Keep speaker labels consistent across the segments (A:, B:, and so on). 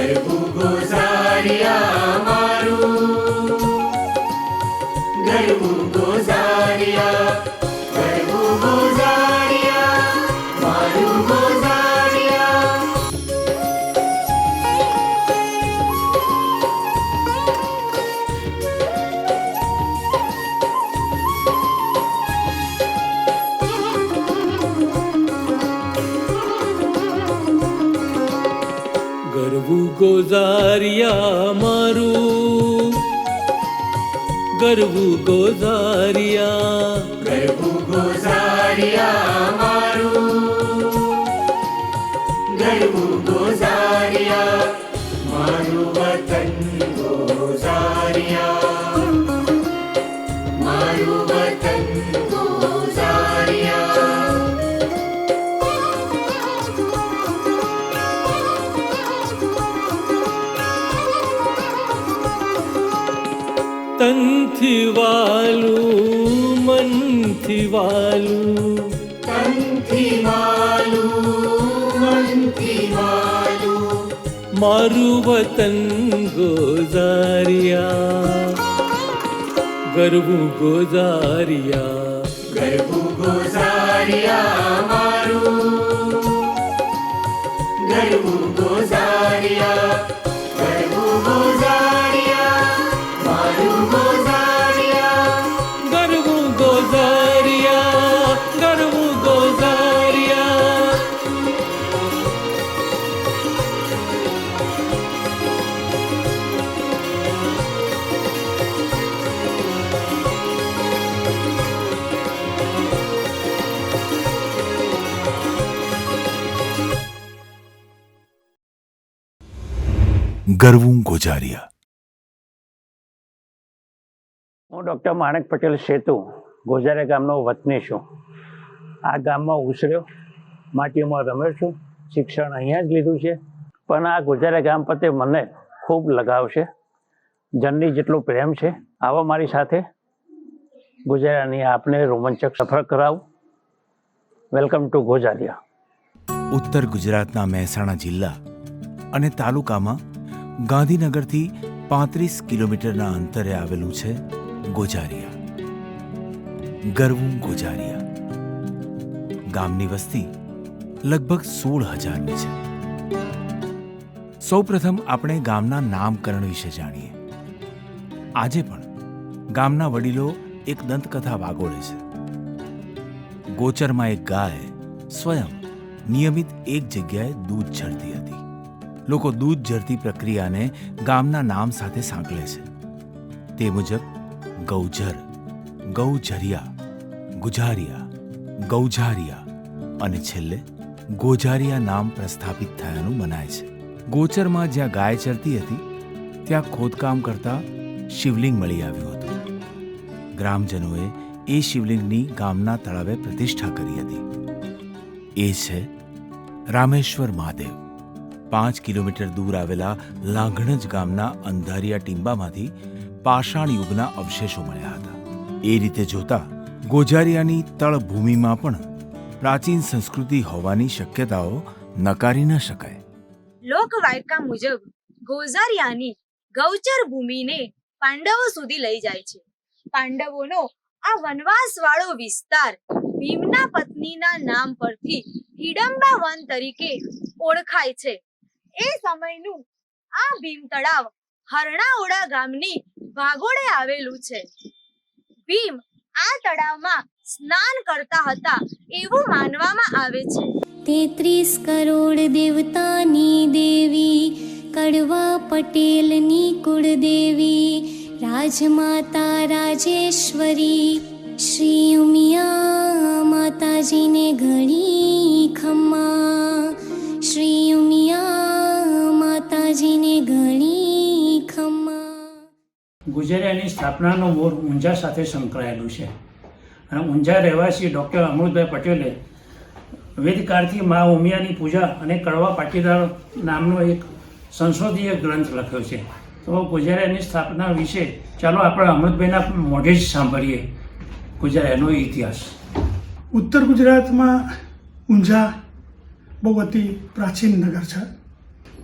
A: ગરબુ ગોઝારિયા મારું, ગરબુ ગોઝારિયા, ગરબુ ગોઝારિયા મારું ગોઝારિયા.
B: ગરબુ ગોઝારિયા મારું, ગરબુ ગોઝારિયા,
A: ગરબુ ગોઝારિયા મારું, ગરબુ ગોઝારિયા મારું વતન ગોઝારિયા, મારું વતન ગોઝારિયા.
B: તનથી વાલું મનથી વાલું,
A: તનથી વાલું મનથી વાલું
B: મારું વતન ગોઝારિયા, ગરબુ ગોઝારિયા,
A: ગરબુ ગોઝારિયા મારું, ગરબુ ગોઝારિયા, ગરબુ ગોઝારિયા મારું ગોઝારિયા.
B: ગરબુ ગોઝારિયા, ગરબુ ગોઝારિયા.
C: ગરવું ગોઝારિયા.
D: હું ડૉક્ટર માણેક પટેલ સેતુ ગોઝારિયા ગામનો વતની છું. આ ગામમાં ઉછર્યો, માટીમાં રમ્યો છું, શિક્ષણ અહીંયા જ લીધું છે. પણ આ ગોઝારિયા ગામ પ્રત્યે મને ખૂબ લગાવ છે, જનની જેટલો પ્રેમ છે. આવો મારી સાથે ગોઝારિયાની આપને રોમાંચક સફર કરાવું. Welcome to Gozaria.
C: ઉત્તર ગુજરાતના મહેસાણા જિલ્લા અને તાલુકામાં ગાંધીનગરથી 35 કિલોમીટરના અંતરે આવેલું છે ગોઝારિયા. ગરવું ગોઝારિયા ગામની વસ્તી લગભગ 16,000ની છે. સૌપ્રથમ આપણે ગામના નામકરણ વિશે જાણીએ. આજે પણ ગામના વડીલો એક દંતકથા વાગોળે છે. ગોચરમાં એક ગાય સ્વયં નિયમિત એક જગ્યાએ દૂધ ઝરતી હતી. લોકો દૂધ ઝરતી પ્રક્રિયાને ગામના નામ સાથે સાંકળે છે. તે મુજબ ગૌઝર, ગૌઝરિયા, ગુઝારિયા, ગૌઝારિયા અને છેલ્લે ગોઝારિયા નામ પ્રસ્થાપિત થયાનું મનાય છે. ગોચરમાં જ્યાં ગાય ચરતી હતી ત્યાં ખોદકામ કરતા શિવલિંગ મળી આવ્યું હતું. ગ્રામજનોએ એ શિવલિંગની ગામના તળાવે પ્રતિષ્ઠા કરી હતી. એ છે રામેશ્વર મહાદેવ. 5 કિલોમીટર દૂર આવેલા લાંઘણજ ગામના અંધારિયા ટીંબામાંથી પાષાણ યુગના અવશેષો મળ્યા હતા. એ રીતે જોતા ગોઝારિયાની તળભૂમિમાં પણ પ્રાચીન સંસ્કૃતિ હોવાની શક્યતાઓ નકારી ન શકાય.
E: લોકવાયકા મુજબ ગોઝારિયાની ગૌચર ભૂમિને પાંડવો સુધી લઈ જાય છે. પાંડવોનો આ વનવાસવાળો વિસ્તાર ભીમના પત્નીના નામ પરથી હિડમ્બા વન તરીકે ઓળખાય છે. એ સમયનું આ ભીમ તળાવ હરણાઓડા ગામની ભાગોળે આવેલું છે. ભીમ આ તળાવમાં સ્નાન કરતા હતા એવું માનવામાં આવે છે.
F: 33 કરોડ દેવતાની દેવી, કડવા પટેલની કુળદેવી, રાજમાતા રાજેશ્વરી, શ્રી ઉમિયા માતાજીને ઘણી ખમ્મા, શ્રી ઉમિયા માતાજીને ઘણી ખમ્મા.
G: ગોઝારિયાની સ્થાપનાનો મૂળ ઊંઝા સાથે સંકળાયેલું છે અને ઊંઝા રહેવાસી ડૉક્ટર અમૃતભાઈ પટેલે વેદકાળથી મા ઉમિયાની પૂજા અને કડવા પાટીદાર નામનો એક સંશોધીય ગ્રંથ લખ્યો છે. તો ગોઝારિયાની સ્થાપના વિશે ચાલો આપણે અમૃતભાઈના મોઢે જ સાંભળીએ ગોઝારિયાનો ઇતિહાસ.
H: ઉત્તર ગુજરાતમાં ઊંઝા બહુ અતિ પ્રાચીન નગર છે.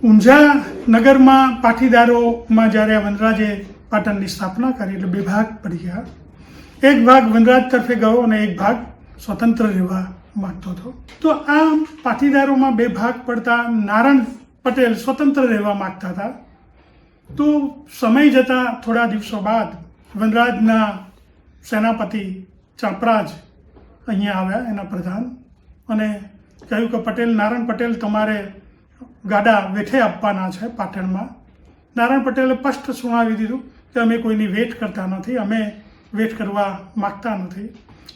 H: ઊંઝા નગરમાં પાટીદારોમાં જ્યારે વનરાજે પાટણની સ્થાપના કરી એટલે બે ભાગ પડી ગયા. એક ભાગ વનરાજ તરફે ગયો અને એક ભાગ સ્વતંત્ર રહેવા માંગતો હતો. તો આ પાટીદારોમાં બે ભાગ પડતા નારાયણ પટેલ સ્વતંત્ર રહેવા માંગતા હતા. તો સમય જતાં થોડા દિવસો બાદ વનરાજના સેનાપતિ ચાંપરાજ અહીંયા આવ્યા, એના પ્રધાન, અને કહ્યું કે પટેલ નારાયણ પટેલ તમારે ગાડા વેઠે આપવાના છે પાટણમાં. નારાયણ પટેલે સ્પષ્ટ સુણાવી દીધું કે અમે કોઈની વેઠ કરતા નથી, અમે વેઠ કરવા માગતા નથી.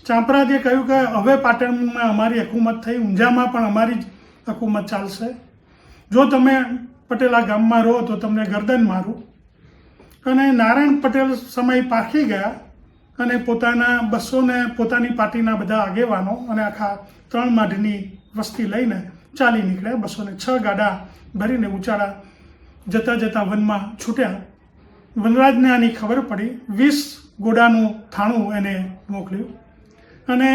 H: ચાંપરાજે કહ્યું કે હવે પાટણમાં અમારી હકુમત થઈ, ઊંઝામાં પણ અમારી જ હકુમત ચાલશે. જો તમે પટેલ આ ગામમાં રહો તો તમને ગરદન મારું. અને નારાયણ પટેલ સમય પાકી ગયા અને પોતાના 200 ને પોતાની પાર્ટીના બધા આગેવાનો અને આખા 3 માઢની વસ્તી લઈને ચાલી નીકળ્યા. 206 ગાડા ભરીને ઉચાળા જતાં જતાં વનમાં છૂટ્યા. વનરાજને આની ખબર પડી. 20 ઘોડાનું થાણું એને મોકલ્યું અને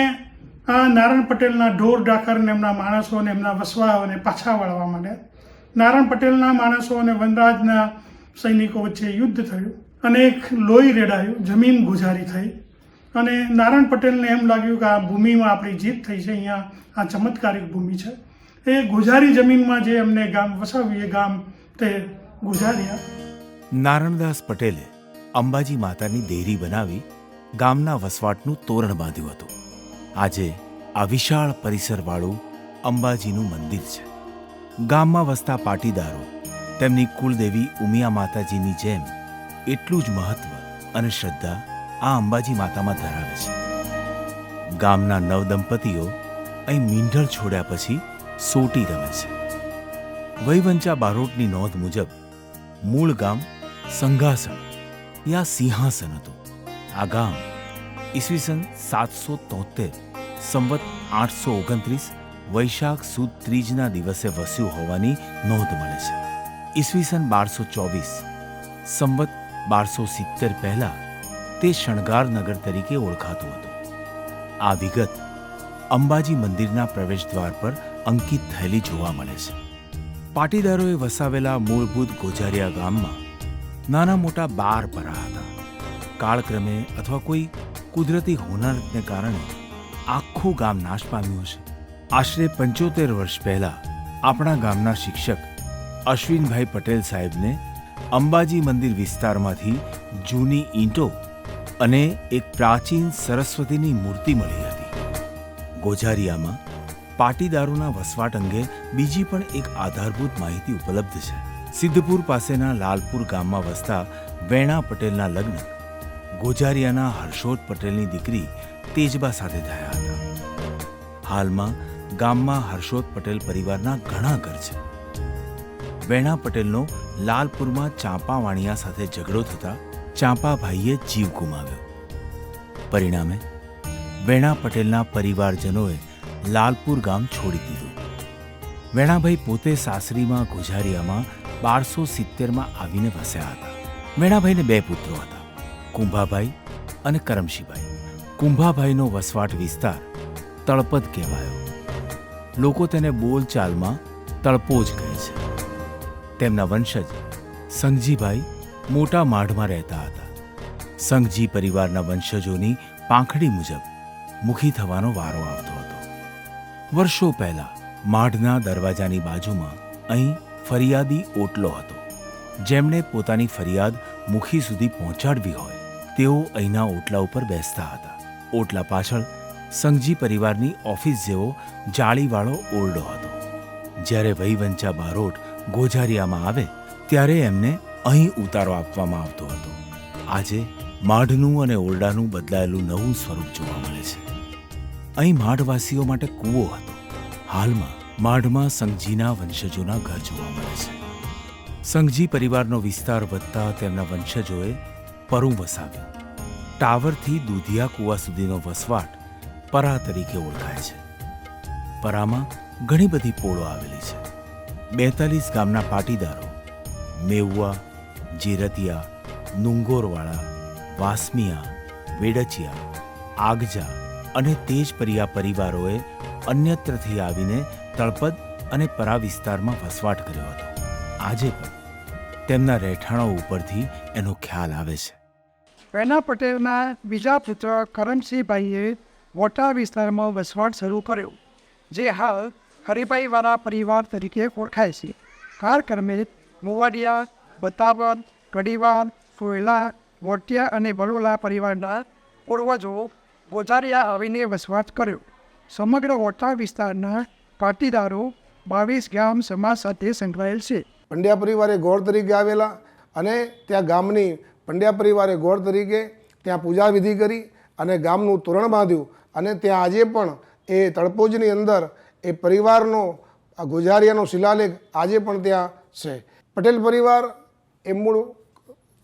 H: આ નારાયણ પટેલના ઢોર ડાકરને એમના માણસોને એમના વસવાઓને પાછા વળવા માંડ્યા. નારાયણ પટેલના માણસો અને વનરાજના સૈનિકો વચ્ચે યુદ્ધ થયું અને એક લોહી રેડાયું, જમીન ગુજારી થઈ. અને નારાયણ પટેલને એમ લાગ્યું કે આ ભૂમિમાં આપણી જીત થઈ છે, અહીંયા આ ચમત્કારિક ભૂમિ છે. એ ગુજારી જમીનમાં જે એમને ગામ વસાવ્યું એ ગામ તે ગુજાર્યા.
C: નારણદાસ પટેલે અંબાજી માતાની દેરી બનાવી ગામના વસવાટનું તોરણ બાંધ્યું હતું. આજે આ વિશાળ પરિસરવાળું અંબાજીનું મંદિર છે. ગામમાં વસતા પાટીદારો તેમની કુળદેવી ઉમિયા માતાજીની જેમ એટલું જ મહત્વ અને શ્રદ્ધા આ અંબાજી માતામાં ધરાવે છે. ગામના નવદંપતીઓ અહીં મીંઢળ છોડ્યા પછી સોટી રમે છે. વહીવંચા બારોટની નોંધ મુજબ મૂળ ગામ સંઘાસણ યા સિંહાસન હતું. આ ગામ ઈસવીસન 773 સંવત 829 વૈશાખ સુદ ત્રીજના દિવસે વસ્યું હોવાની નોંધ મળે છે. ઈસવીસન 1224 સંવત 1270 પહેલા તે શણગારનગર તરીકે ઓળખાતું હતું. આ વિગત અંબાજી મંદિરના પ્રવેશદ્વાર પર અંકિત થયેલી જોવા મળે છે. પાટીદારોએ વસાવેલા મૂળભૂત ગોજારિયા ગામમાં નાના મોટા 12 પરા હતા. કાળક્રમે અથવા કોઈ કુદરતી હોનારતને કારણે આખું ગામ નાશ પામ્યું છે. આશરે 75 વર્ષ પહેલા આપણા ગામના શિક્ષક અશ્વિનભાઈ પટેલ સાહેબને અંબાજી મંદિર વિસ્તારમાંથી જૂની ઈંટો અને એક પ્રાચીન સરસ્વતીની મૂર્તિ મળી હતી. ગોજારિયામાં પાટીદારોના વસવાટ અંગે બીજી પણ એક આધારભૂત માહિતી ઉપલબ્ધ છે. સિદ્ધપુર પાસેના લાલપુર ગામમાં વસતા વેણા પટેલના લગ્ન ગોજારિયાના હર્ષોદ પટેલની દીકરી તેજબા સાથે થયા હતા. હાલમાં ગામમાં હર્ષોદ પટેલ પરિવારના ઘણા ઘર છે. વેણા પટેલનો લાલપુરમાં ચાંપાવાણિયા સાથે ઝઘડો થતા ચાંપાભાઈએ જીવ ગુમાવ્યો. પરિણામે વેણા પટેલના પરિવારજનોએ લાલપુર ગામ છોડી દીધું. વેણાભાઈ પોતે સાસરીમાં ગોજારિયામાં 1270માં આવીને વસ્યા હતા. વેણાભાઈને 2 પુત્રો હતા, કુંભાભાઈ અને કરમશીભાઈ. કુંભાભાઈનો વસવાટ વિસ્તાર તળપદ કહેવાયો. લોકો તેને બોલચાલમાં તળપો જ કહે છે. તેમના વંશજ સંઘજીભાઈ મોટા માઢમાં રહેતા હતા. સંઘજી પરિવારના વંશજોની પાંખડી મુજબ મુખી થવાનો વારો આવતો હતો. વર્ષો પહેલા માઢના દરવાજાની બાજુમાં અહીં ફરિયાદી ઓટલો હતો. જેમણે પોતાની ફરિયાદ મુખી સુધી પહોંચાડવી હોય તેઓ અહીંના ઓટલા ઉપર બેસતા હતા. ઓટલા પાછળ સંઘજી પરિવારની ઓફિસ જેવો જાળીવાળો ઓરડો હતો. જ્યારે વહીવંચા બારોટ ગોજારિયામાં આવે ત્યારે એમને અહીં ઉતારો આપવામાં આવતો હતો. આજે માઢનું અને ઓરડાનું બદલાયેલું નવું સ્વરૂપ જોવા મળે છે. અહીં માઢવાસીઓ માટે કૂવો હતો. હાલમાં માઢમાં સંઘજીના વંશજોના ઘર જોવા મળે છે. સંઘજી પરિવારનો વિસ્તાર વધતા તેમના વંશજોએ પરું વસાવ્યું. ટાવરથી દૂધિયા કૂવા સુધીનો વસવાટ પરા તરીકે ઓળખાય છે. પરામાં ઘણી બધી પોળો આવેલી છે. 42 ગામના પાટીદારો મેવવા, જીરતિયા, નુંગોરવાળા, વાસમિયા, વેડચિયા, આગજા અને તેજપરિયા પરિવારોએ અન્યત્રથી આવીને તળપદ અને પરા વિસ્તારમાં વસવાટ કર્યો હતો. આજે પણ તેમના રહેઠાણો ઉપરથી એનો ખ્યાલ આવે છે.
I: વેના પટેલના બીજા પુત્ર કરણસિંહભાઈએ મોટા વિસ્તારમાં વસવાટ શરૂ કર્યો, જે હાલ હરિભાઈવાળા પરિવાર તરીકે ઓળખાય છે. કાળક્રમે મોવાડિયા, બતાવર, કડીવાર, કોયલા, મોટિયા અને બરોલા પરિવારના પૂર્વજો ગોજારિયા આવીને વસવાટ કર્યો. સમગ્ર વોટા વિસ્તારના પાટીદારો 22 ગામ સમાજ સાથે સંકળાયેલ છે.
J: પંડ્યા પરિવારે ગોળ તરીકે આવેલા અને ત્યાં ગામની પંડ્યા પરિવારે ગોળ તરીકે ત્યાં પૂજા વિધિ કરી અને ગામનું તોરણ બાંધ્યું અને ત્યાં આજે પણ એ તળપોજની અંદર એ પરિવારનો આ ગોજારિયાનો શિલાલેખ આજે પણ ત્યાં છે. પટેલ પરિવાર એ મૂળ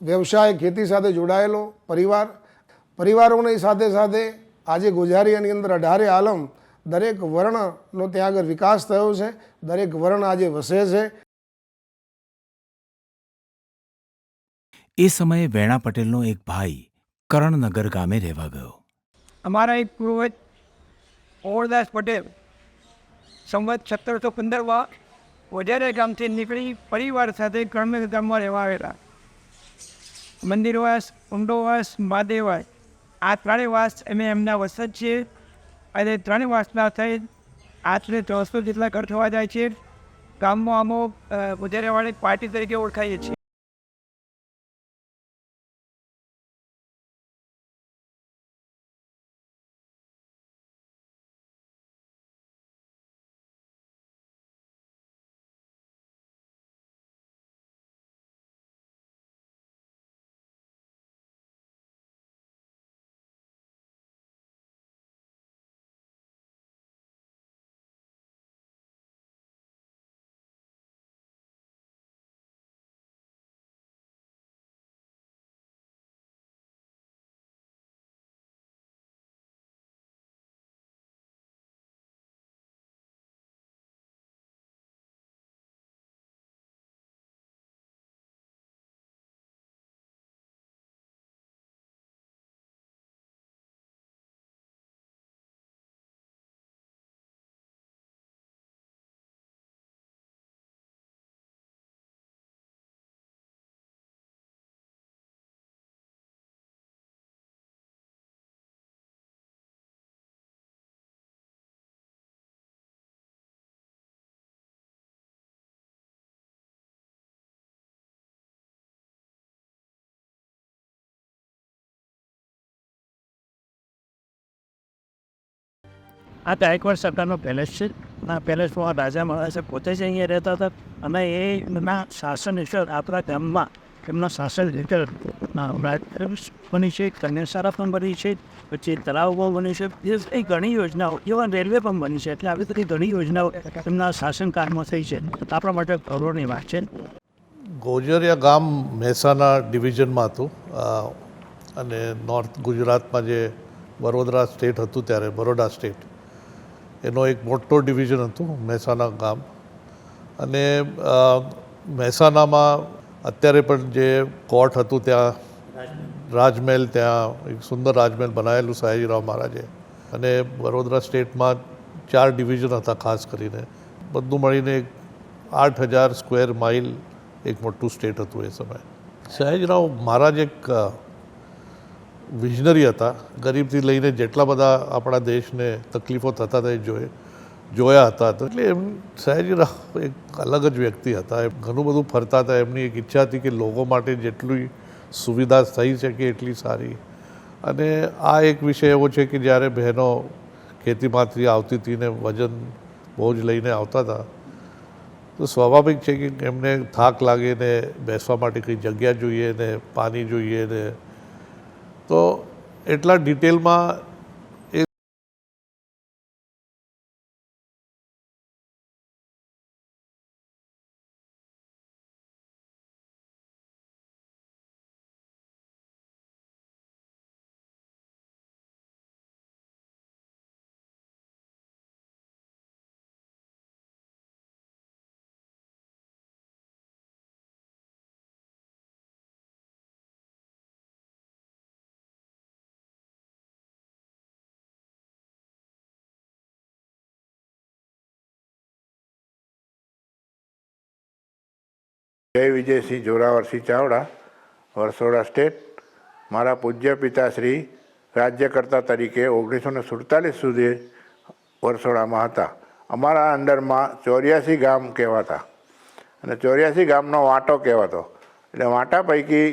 J: વ્યવસાય ખેતી સાથે જોડાયેલો પરિવારોની સાથે સાથે આજે ગોજારિયાની અંદર 18 આલમ દરેક વર્ણનો ત્યાં આગળ વિકાસ થયો છે. દરેક વર્ણ આજે વસે છે.
C: એ સમયે વેણા પટેલનો એક ભાઈ કરણનગર ગામે રહેવા ગયો.
I: અમારા એક પૂર્વજ મોહનદાસ પટેલ સંવત 1715માં વજારિયા ગામથી નીકળી પરિવાર સાથે કરણનગર ગામમાં રહેવા આવેલા. મંદિરવાસ, ઊંડોવાસ, મહાદેવવાસ આ 3 વાસ અમે એમના વસત છીએ અને 3 વાસના થઈ આશરે 300 જેટલા ઘર થવા જાય છે. ગામમાં અમો ગુજરિયાવાળી પાર્ટી તરીકે ઓળખાઈએ છીએ. આ ગાયકવાડ સરકારનો પેલેસ છે. આ પેલેસમાં રાજા મહારાજા પોતે જ અહીંયા રહેતા હતા અને એમના શાસન હેઠળ આપણા ગામમાં એમના શાસન હેઠળ બની છે, કન્યાશાળા પણ બની છે, પછી તળાવ પણ બની છે. એ ઘણી યોજનાઓ, એવા રેલવે પણ બની છે. એટલે આવી બધી ઘણી યોજનાઓ એમના શાસનકાળમાં થઈ છે. આપણા માટે ગૌરવની વાત છે.
K: ગોજરિયા ગામ મહેસાણા ડિવિઝનમાં હતું અને નોર્થ ગુજરાતમાં જે બરોડા સ્ટેટ હતું ત્યારે બરોડા સ્ટેટ એનો એક મોટો ડિવિઝન હતું મહેસાણા ગામ. અને મહેસાણામાં અત્યારે પણ જે કોર્ટ હતું ત્યાં રાજમહેલ, ત્યાં એક સુંદર રાજમહેલ બનાવેલું સયાજીરાવ મહારાજે. અને બરોડા સ્ટેટમાં 4 ડિવિઝન હતા ખાસ કરીને. બધું મળીને 8,000 સ્ક્વેર માઇલ એક મોટું સ્ટેટ હતું એ સમયે. સયાજીરાવ મહારાજ એક વિઝનરી હતા. ગરીબથી લઈને જેટલા બધા આપણા દેશને તકલીફો થતા હતા એ જોયા હતા. એટલે એમ સયાજીરાવ એક અલગ જ વ્યક્તિ હતા. એમ ઘણું બધું ફરતા હતા. એમની એક ઈચ્છા હતી કે લોકો માટે જેટલી સુવિધા થઈ શકે એટલી સારી. અને આ એક વિષય એવો છે કે જ્યારે બહેનો ખેતીમાંથી આવતી હતી ને વજન બોજ લઈને આવતા હતા તો સ્વાભાવિક છે કે એમને થાક લાગે ને બેસવા માટે કંઈ જગ્યા જોઈએ ને પાણી જોઈએ ને. તો એટલા ડિટેલમાં
L: જય વિજયસિંહ જોરાવરસિંહ ચાવડા, વરસોડા સ્ટેટ. મારા પૂજ્ય પિતાશ્રી રાજ્યકર્તા તરીકે 1947 સુધી વરસોડામાં હતા. અમારા અંડરમાં 84 ગામ કહેવાતા અને 84 ગામનો વાંટો કહેવાતો. એટલે વાંટા પૈકી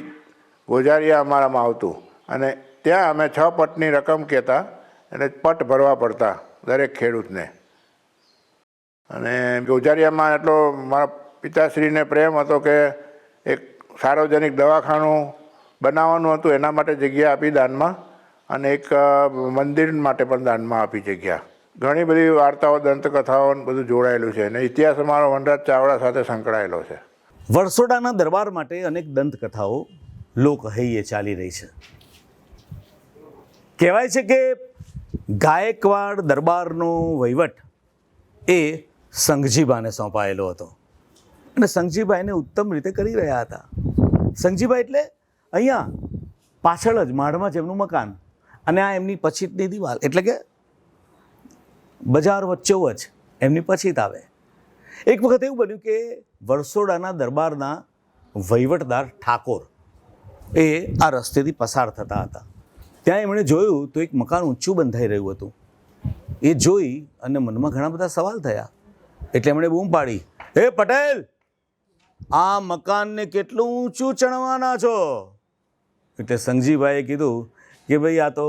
L: ગોજારિયા અમારામાં આવતું અને ત્યાં અમે 6 પટની રકમ કહેતા, એટલે પટ ભરવા પડતા દરેક ખેડૂતને. અને ગોજારિયામાં એટલો મારા પિતાશ્રીને પ્રેમ હતો કે એક સાર્વજનિક દવાખાનું બનાવવાનું હતું, એના માટે જગ્યા આપી દાનમાં, અને એક મંદિર માટે પણ દાનમાં આપી જગ્યા. ઘણી બધી વાર્તાઓ, દંતકથાઓ બધું જોડાયેલું છે અને ઇતિહાસ અમારો વનરાજ ચાવડા સાથે સંકળાયેલો છે.
M: વરસોડાના દરબાર માટે અનેક દંતકથાઓ લોકહૈયે ચાલી રહી છે. કહેવાય છે કે ગાયકવાડ દરબારનો વહીવટ એ સંઘજીબાને સોંપાયેલો હતો અને સંઘજીબાઈને ઉત્તમ રીતે કરી રહ્યા હતા. સંઘજીબા એટલે અહીંયા પાછળ જ માળમાં જ એમનું મકાન અને આ એમની પછીતની દિવાલ, એટલે કે બજાર વચ્ચોવચ એમની પછીત આવે. એક વખત એવું બન્યું કે વરસોડાના દરબારના વહીવટદાર ઠાકોર એ આ રસ્તેથી પસાર થતા હતા. ત્યાં એમણે જોયું તો એક મકાન ઊંચું બંધાઈ રહ્યું હતું. એ જોઈ અને મનમાં ઘણા બધા સવાલ થયા, એટલે એમણે બૂમ પાડી, હે પટેલ, આ મકાનને કેટલું ઊંચું ચણવાના છો? એટલે સંઘજીભાઈએ કીધું કે ભાઈ આ તો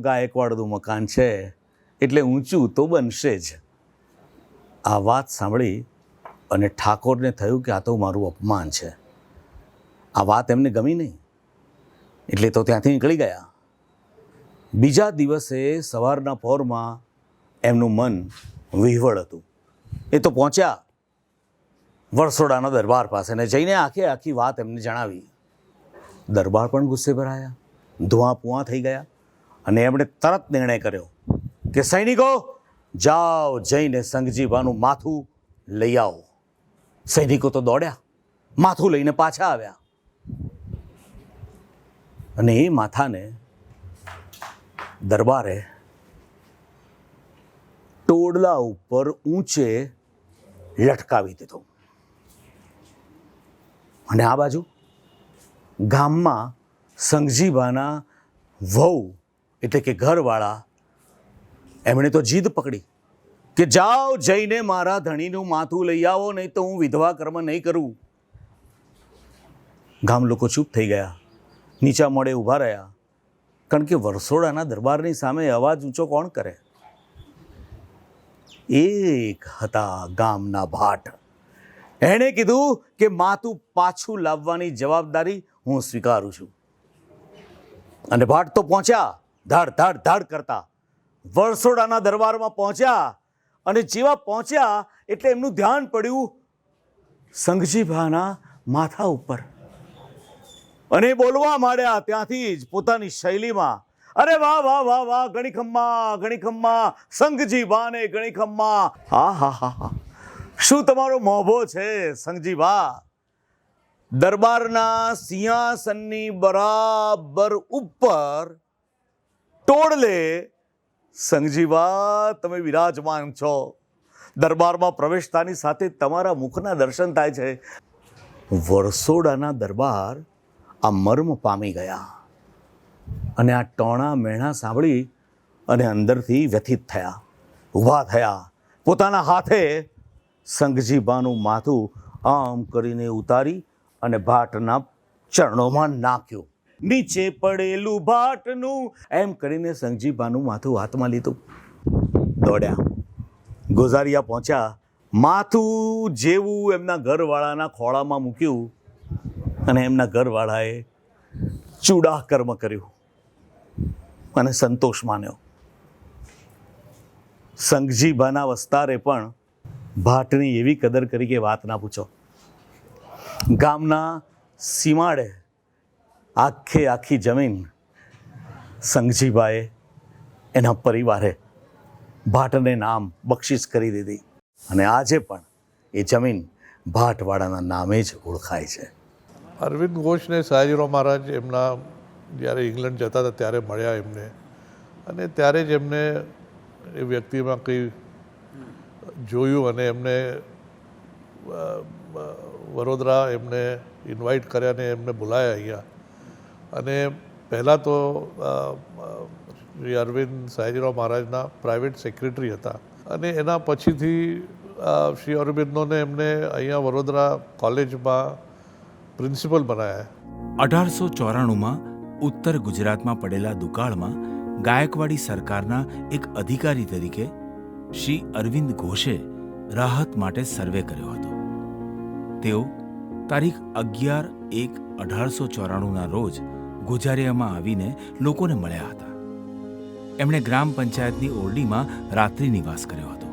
M: ગાયકવાડનું મકાન છે એટલે ઊંચું તો બનશે જ. આ વાત સાંભળી અને ઠાકોરને થયું કે આ તો મારું અપમાન છે. આ વાત એમને ગમી નહીં એટલે તો ત્યાંથી નીકળી ગયા. બીજા દિવસે સવારના પહોરમાં એમનું મન વિહવળ હતું. એ તો પહોંચ્યા વરસોડાના દરબાર પાસે ને જઈને આખી વાત એમને જણાવી. દરબાર પણ ગુસ્સે ભરાયા, ધુઆ પુઆ થઈ ગયા અને એમણે તરત નિર્ણય કર્યો કે સૈનિકો જાઓ, જઈને સંઘજીબાનું માથું લઈ આવો. સૈનિકો તો દોડ્યા, માથું લઈને પાછા આવ્યા અને એ માથાને દરબારે ટોડલા ઉપર ઊંચે લટકાવી દીધો. અને આ બાજુ ગામમાં સંઘજીબાના વહુ એટલે કે ઘરવાળા એમણે તો જીદ પકડી કે જાઓ, જઈને મારા ધણીનું માથું લઈ આવો, નહીં તો હું વિધવા કર્મ નહીં કરું. ગામ લોકો ચૂપ થઈ ગયા, નીચા મોડે ઊભા રહ્યા, કારણ કે વરસોડાના દરબારની સામે અવાજ ઊંચો કોણ કરે? એક હતા ગામના ભાટ. એણે કીધું કે માથું પાછું લાવવાની જવાબદારી હું સ્વીકારું છું. અને ભાટ તો પહોંચ્યા, ધાડ ધાડ ધાડ કરતા વરસોડાના દરબારમાં પહોંચ્યા. અને જેવા પહોંચ્યા એટલે એમનું ધ્યાન પડ્યું સંઘજીબાના માથા ઉપર અને બોલવા માંડ્યા ત્યાંથી જ પોતાની શૈલીમાં, અરે વાહ વાહ વાહ વાહ, ગણીખમ્મા ગણીખમ્મા, સંઘજીબાને ગણીખમ્મા. હા હા હા હા, શું તમારો મોભો છે સંઘજીબા? દરબારના સિંહાસનની બરાબર ઉપર ટોળલે સંઘજીબા તમે વિરાજમાન છો. દરબારમાં પ્રવેશતાની સાથે તમારા મુખના દર્શન થાય છે. વરસોડાના દરબાર આ મર્મ પામી ગયા અને આ ટોણા મેણા સાંભળી અને અંદરથી વ્યથિત થયા, ઊભા થયા, પોતાના હાથે સંઘજીબાનું માથું આમ કરીને ઉતારી અને ભાટના ચરણોમાં નાખ્યું. નીચે પડેલું ભાટનું એમ કરીને સંઘજીબાનું માથું હાથમાં લીધું, દોડ્યા. ગોઝારિયા પહોંચ્યા, માથું જેવું એમના ઘરવાળાના ખોળામાં મૂક્યું અને એમના ઘરવાળાએ ચૂડા કર્મ કર્યું અને સંતોષ માન્યો. સંઘજીબાના વસ્તારે પણ ભાટની એવી કદર કરી કે વાત ના પૂછો. ગામના સીમાડે આખી જમીન સંઘજીબાએ એના પરિવારે ભાટને નામ બક્ષિસ કરી દીધી અને આજે પણ એ જમીન ભાટવાડાના નામે જ ઓળખાય છે.
K: અરવિંદ ઘોષને સયાજીરાવ મહારાજ એમના જ્યારે ઇંગ્લેન્ડ જતા હતા ત્યારે મળ્યા એમને, અને ત્યારે જ એમને એ વ્યક્તિમાં કંઈ જોયું અને એમને વડોદરા એમને ઇન્વાઇટ કર્યા ને એમને બોલાયા અહીંયા. અને પહેલાં તો શ્રી અરવિંદ સયાજીરાવ મહારાજના પ્રાઇવેટ સેક્રેટરી હતા અને એના પછીથી શ્રી અરવિંદોને એમને અહીંયા વડોદરા કોલેજમાં પ્રિન્સિપલ બનાવ્યા.
C: 1894માં ઉત્તર ગુજરાતમાં પડેલા દુકાળમાં ગાયકવાડી સરકારના એક અધિકારી તરીકે શ્રી અરવિંદ ઘોષે રાહત માટે સર્વે કર્યો હતો. તેઓ તારીખ 11/1/1894ના રોજ ગોઝારિયામાં આવીને લોકોને મળ્યા હતા. એમણે ગ્રામ પંચાયતની ઓરડીમાં રાત્રિ નિવાસ કર્યો હતો.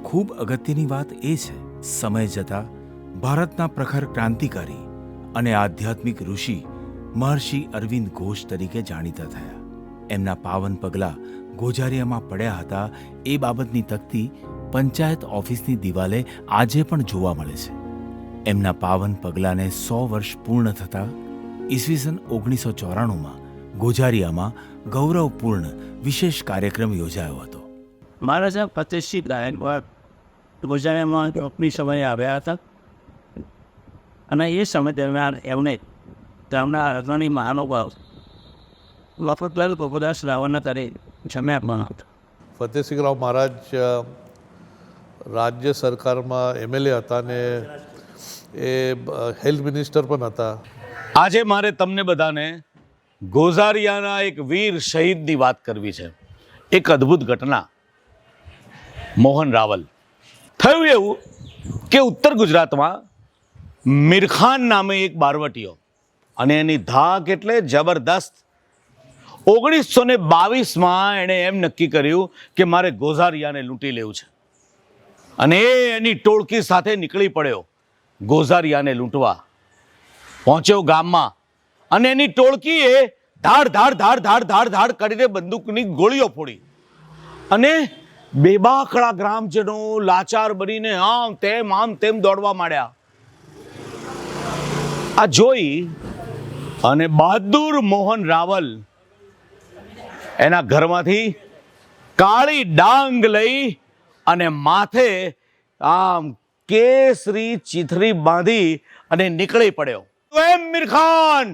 C: ખૂબ અગત્યની વાત એ છે, સમય જતાં ભારતના પ્રખર ક્રાંતિકારી અને આધ્યાત્મિક ઋષિ મહર્ષિ અરવિંદ ઘોષ તરીકે જાણીતા થયા. એમના પાવન પગલાં ગોઝારિયામાં પડ્યા હતા એ બાબતની તકતી પંચાયત ઓફિસની દિવાલે આજે પણ જોવા મળે છે. એમના પાવન પગલાંને 100 વર્ષ પૂર્ણ થતાં ઈસવીસન 1994માં ગોઝારિયામાં ગૌરવપૂર્ણ વિશેષ કાર્યક્રમ યોજાયો હતો.
G: મહારાજા ફતેહસિંહ ગાયકવાડ ગોઝારિયામાં ચોકની સમયે આવ્યા હતા અને એ સમય દરમિયાન એમને તેમના અગ્રણી મહાનુભાવ મફતલાલ ગોપદાસ રાવણના તરે જમ્યા પણ હતા.
K: ફતેહસિંહરાવ મહારાજ રાજ્ય સરકારમાં MLA હતા ને એ હેલ્થ મિનિસ્ટર પણ હતા.
M: આજે મારે તમને બધાને ગોઝારિયાના એક વીર શહીદની વાત કરવી છે. એક અદ્ભુત ઘટના. મોહન રાવલ. થયું એવું કે ઉત્તર ગુજરાતમાં મીરખાન નામે એક બારવટીયો, અને એની ધાક એટલે જબરદસ્ત. 1922માં એણે એમ નક્કી કર્યું કે મારે ગોઝારિયાને લૂંટી લેવું છે અને એ એની ટોળકી સાથે નીકળી પડ્યો ગોઝારિયાને લૂંટવા. પહોંચ્યો ગામમાં અને એની ટોળકીએ ધાડ ધાડ ધાડ ધાડ ધાડ ધાડ કરીને બંદૂકની ગોળીઓ ફોડી અને બેબાકડા ગ્રામજનો લાચાર બનીને આમ તેમ દોડવા માંડ્યા. આ જોઈ અને બહાદુર મોહન રાવલ એના ઘરમાંથી કાળી ડાંગ લઈ અને માથે આમ કેસરી ચીથરી બાંધી અને નીકળી પડ્યો. એમ મીરખાન,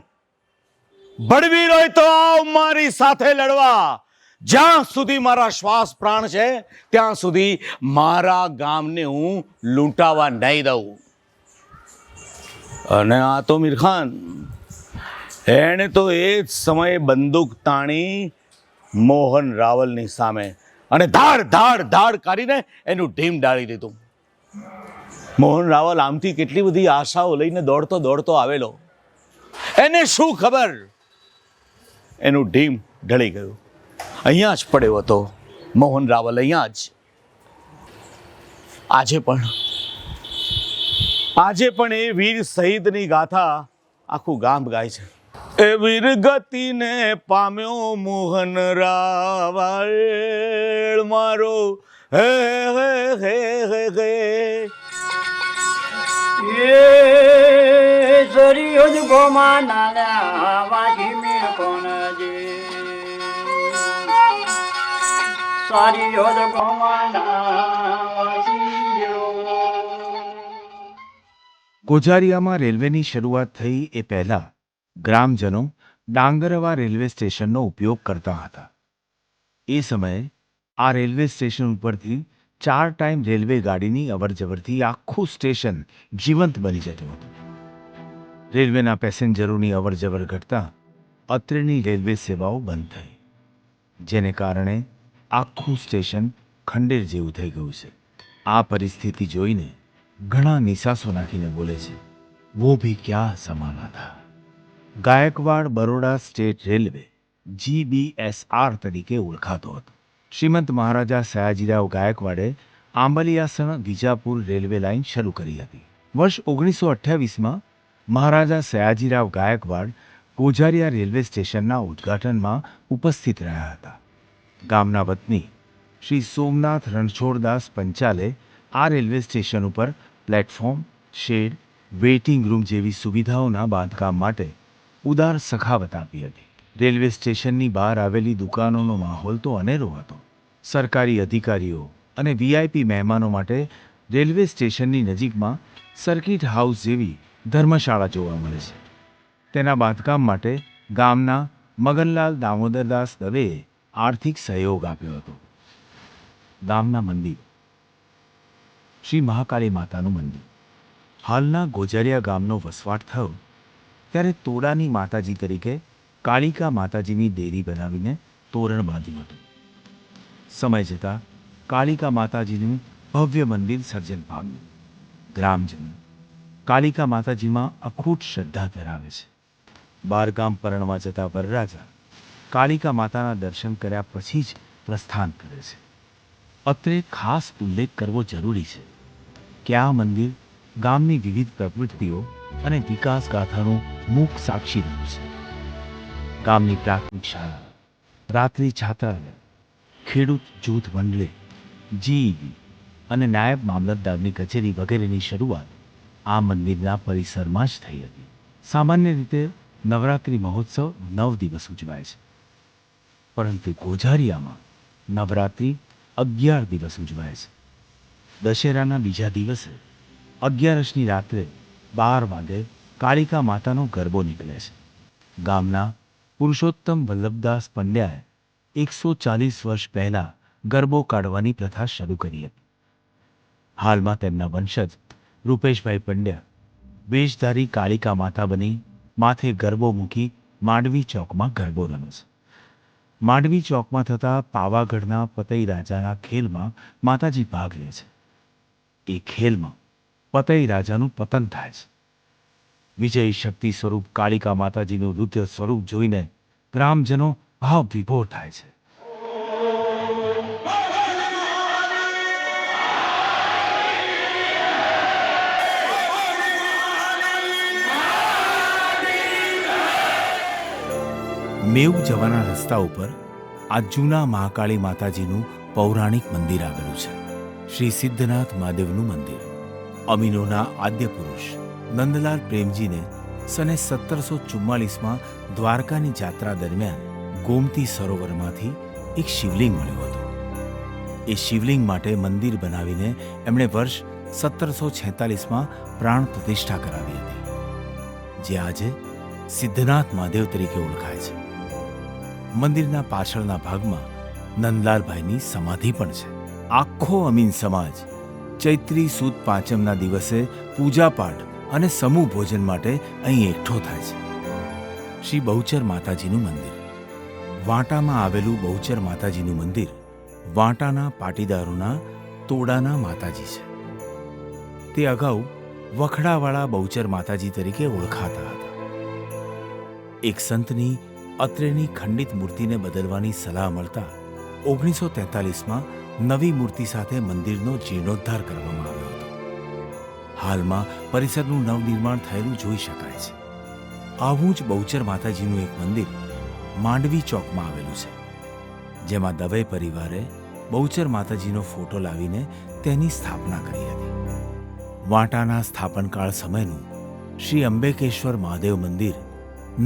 M: બળવીર હોય તો આવ મારી સાથે લડવા. જ્યાં સુધી મારા શ્વાસ પ્રાણ છે ત્યાં સુધી મારા ગામને હું લૂંટાવા નહીં દઉં. અને આ તો મીરખાન, એણે તો એ જ સમયે બંદૂક તાણી મોહન રાવલની સામે અને ધાડ ધાડ ધાડ કાઢીને એનું ઢીમ ડાળી દીધું. મોહન રાવલ આમથી કેટલી બધી આશાઓ લઈને દોડતો દોડતો આવેલો. એને શું ખબર, એનું ઢીમ ઢળી ગયું. અહીંયા જ પડ્યો હતો મોહન રાવલ, અહીંયા જ. આજે પણ એ વીર શહીદની ગાથા આખું ગામ ગાય છે. એ વીર ગતિને પામ્યો મોહન રાવલ મારો, હે હે હે હે હે.
C: ગોઝારિયામાં રેલવેની શરૂઆત થઈ એ પહેલા ગ્રામજનો ડાંગરવા રેલવે સ્ટેશનનો ઉપયોગ કરતા હતા. એ સમયે આ રેલવે સ્ટેશન ઉપરથી 4 ટાઈમ રેલવે ગાડીની અવરજવરથી આખું સ્ટેશન જીવંત બની જતું હતું. રેલવેના પેસેન્જરોની અવરજવર ઘટતા અત્રેની રેલવે સેવાઓ બંધ થઈ, જેને કારણે આખું સ્ટેશન ખંડેર જેવું થઈ ગયું છે. આ પરિસ્થિતિ જોઈને ઘણા નિસાસો નાખીને બોલે છે, વો ભી ક્યા સમાના થા. Gaekwad Baroda state railway GBSR તરીકે ઓળખાતો હતો. શ્રીમંત મહારાજા સયાજીરાવ ગાયકવાડે આંબલિયાસણ વિજાપુર રેલવે લાઇન શરૂ કરી હતી. વર્ષ 1928માં મહારાજા સયાજીરાવ ગાયકવાડ ગોઝારિયા રેલવે સ્ટેશનના ઉદ્ઘાટનમાં ઉપસ્થિત રહ્યા હતા. ગામના વતની શ્રી સોમનાથ રણછોડદાસ પંચાલે આ રેલવે સ્ટેશન ઉપર પ્લેટફોર્મ, શેડ, વેઇટિંગ રૂમ જેવી સુવિધાઓના બાંધકામ માટે ઉદાર સખાવત આપી હતી. રેલવે સ્ટેશનની બહાર આવેલી દુકાનોનો માહોલ તો અનેરો હતો. સરકારી અધિકારીઓ અને VIP મહેમાનો માટે રેલવે સ્ટેશનની નજીકમાં સર્કિટ હાઉસ જેવી ધર્મશાળા જોવા મળે છે. તેના બાંધકામ માટે ગામના મગનલાલ દામોદરદાસ દવેએ આર્થિક સહયોગ આપ્યો હતો. ગામના મંદિર. શ્રી મહાકાળી માતાનું મંદિર. હાલના ગોજરિયા ગામનો વસવાટ થયો ત્યારે તોડાની માતાજી તરીકે કાળિકા માતાજીની દેરી બનાવીને તોરણ બાંધ્યું હતું. સમય જતાં કાળિકા માતાજીનું ભવ્ય મંદિર સર્જન પામ્યું. ગ્રામજનો કાળિકા માતાજીમાં અખૂટ શ્રદ્ધા ધરાવે છે. બારગામ પરણવા જતા વરરાજા કાળિકા માતાના દર્શન કર્યા પછી જ પ્રસ્થાન કરે છે. અત્રે ખાસ ઉલ્લેખ કરવો જરૂરી છે કે આ મંદિર ગામની વિવિધ પ્રવૃત્તિઓ અને વિકાસ ગાથાનું મૂક સાક્ષી રહ્યું છે. ગામની પ્રાથમિક શાળા, રાત્રિ છાત્રાલય, ખેડૂત જૂથ મંડળે, જીઈબી અને નાયબ મામલતદારની કચેરી વગેરેની શરૂઆત આ મંદિરના પરિસરમાં જ થઈ હતી. સામાન્ય રીતે નવરાત્રિ મહોત્સવ 9 દિવસ ઉજવાય છે, પરંતુ ગોઝારિયામાં નવરાત્રિ 11 દિવસ ઉજવાય છે. દશેરાના બીજા દિવસે 11મી રાત્રે 12 વાગે કાળિકા માતાનો ગરબો નીકળે છે. ગામના પુરુષોત્તમ વલ્લભદાસ પંડ્યાએ 140 વર્ષ પહેલાં ગરબો કાઢવાની પ્રથા શરૂ કરી હતી. હાલમાં તેમના વંશજ રૂપેશભાઈ પંડ્યા વેશધારી કાળિકા માતા બની માથે ગરબો મૂકી માંડવી ચોકમાં ગરબો રમે છે. માંડવી ચોકમાં થતા પાવાગઢના પતઈ રાજાના ખેલમાં માતાજી ભાગ લે છે. એ ખેલમાં પતઈ રાજાનું પતન થાય છે. વિજયી શક્તિ સ્વરૂપ કાળિકા માતાજીનું રુદ્ર સ્વરૂપ જોઈને ગ્રામજનો ભાવ વિભોર થાય છે. મેવ જવાના રસ્તા ઉપર આ જૂના મહાકાળી માતાજીનું પૌરાણિક મંદિર આવેલું છે. શ્રી સિદ્ધનાથ મહાદેવનું મંદિર. અમીનોના આદ્ય પુરુષ નંદલાલ પ્રેમજીને સને 1744માં દ્વારકાની જાત્રા દરમિયાન ગોમતી સરોવરમાંથી એક શિવલિંગ મળ્યું હતું. એ શિવલિંગ માટે મંદિર બનાવીને એમણે વર્ષ 1746માં પ્રાણ પ્રતિષ્ઠા કરાવી હતી, જે આજે સિદ્ધનાથ મહાદેવ તરીકે ઓળખાય છે. મંદિરના પાછળના ભાગમાં નંદલાલભાઈની સમાધિ પણ છે. આખો અમીન સમાજ ચૈત્રી સુદ પાંચમના દિવસે પૂજાપાઠ અને સમૂહ ભોજન માટે અહીં એકઠો થાય છે. શ્રી બહુચર માતાજીનું મંદિર. વાંટામાં આવેલું બહુચર માતાજીનું મંદિર વાંટાના પાટીદારોના તોડાના માતાજી છે. તે અગાઉ વખડાવાળા બહુચર માતાજી તરીકે ઓળખાતા હતા. એક સંતની અત્રેની ખંડિત મૂર્તિને બદલવાની સલાહ મળતા 1943માં નવી મૂર્તિ સાથે મંદિરનો જીર્ણોદ્ધાર કરવામાં આવ્યો હતો. હાલમાં પરિસરનું નવનિર્માણ થયેલું જોઈ શકાય છે. આવું જ બહુચર માતાજીનું એક મંદિર માંડવી ચોકમાં આવેલું છે, જેમાં દવે પરિવારે બહુચર માતાજીનો ફોટો લાવીને તેની સ્થાપના કરી હતી. વાંટાના સ્થાપનકાળ સમયનું શ્રી અંબેકેશ્વર મહાદેવ મંદિર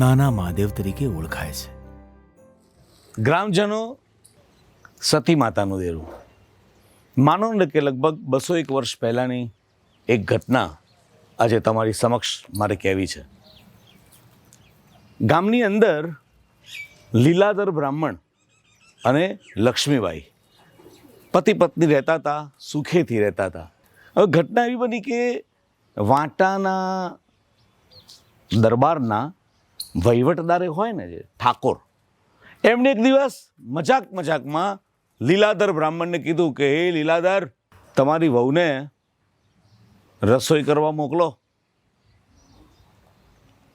C: નાના મહાદેવ તરીકે ઓળખાય છે.
M: ગ્રામજનો સતી માતાનું દેરું. માનો ને કે લગભગ 201 વર્ષ પહેલાંની એક ઘટના આજે તમારી સમક્ષ મારે કહેવી છે. ગામની અંદર લીલાધર બ્રાહ્મણ અને લક્ષ્મીબાઈ પતિ પત્ની રહેતા હતા, સુખેથી રહેતા હતા. હવે ઘટના એવી બની કે વાંટાના દરબારના વહીવટદારે હોય ને જે ઠાકોર, એમણે એક દિવસ મજાકમાં લીલાધર બ્રાહ્મણને કીધું કે હે લીલાધર, તમારી વહુને રસોઈ કરવા મોકલો.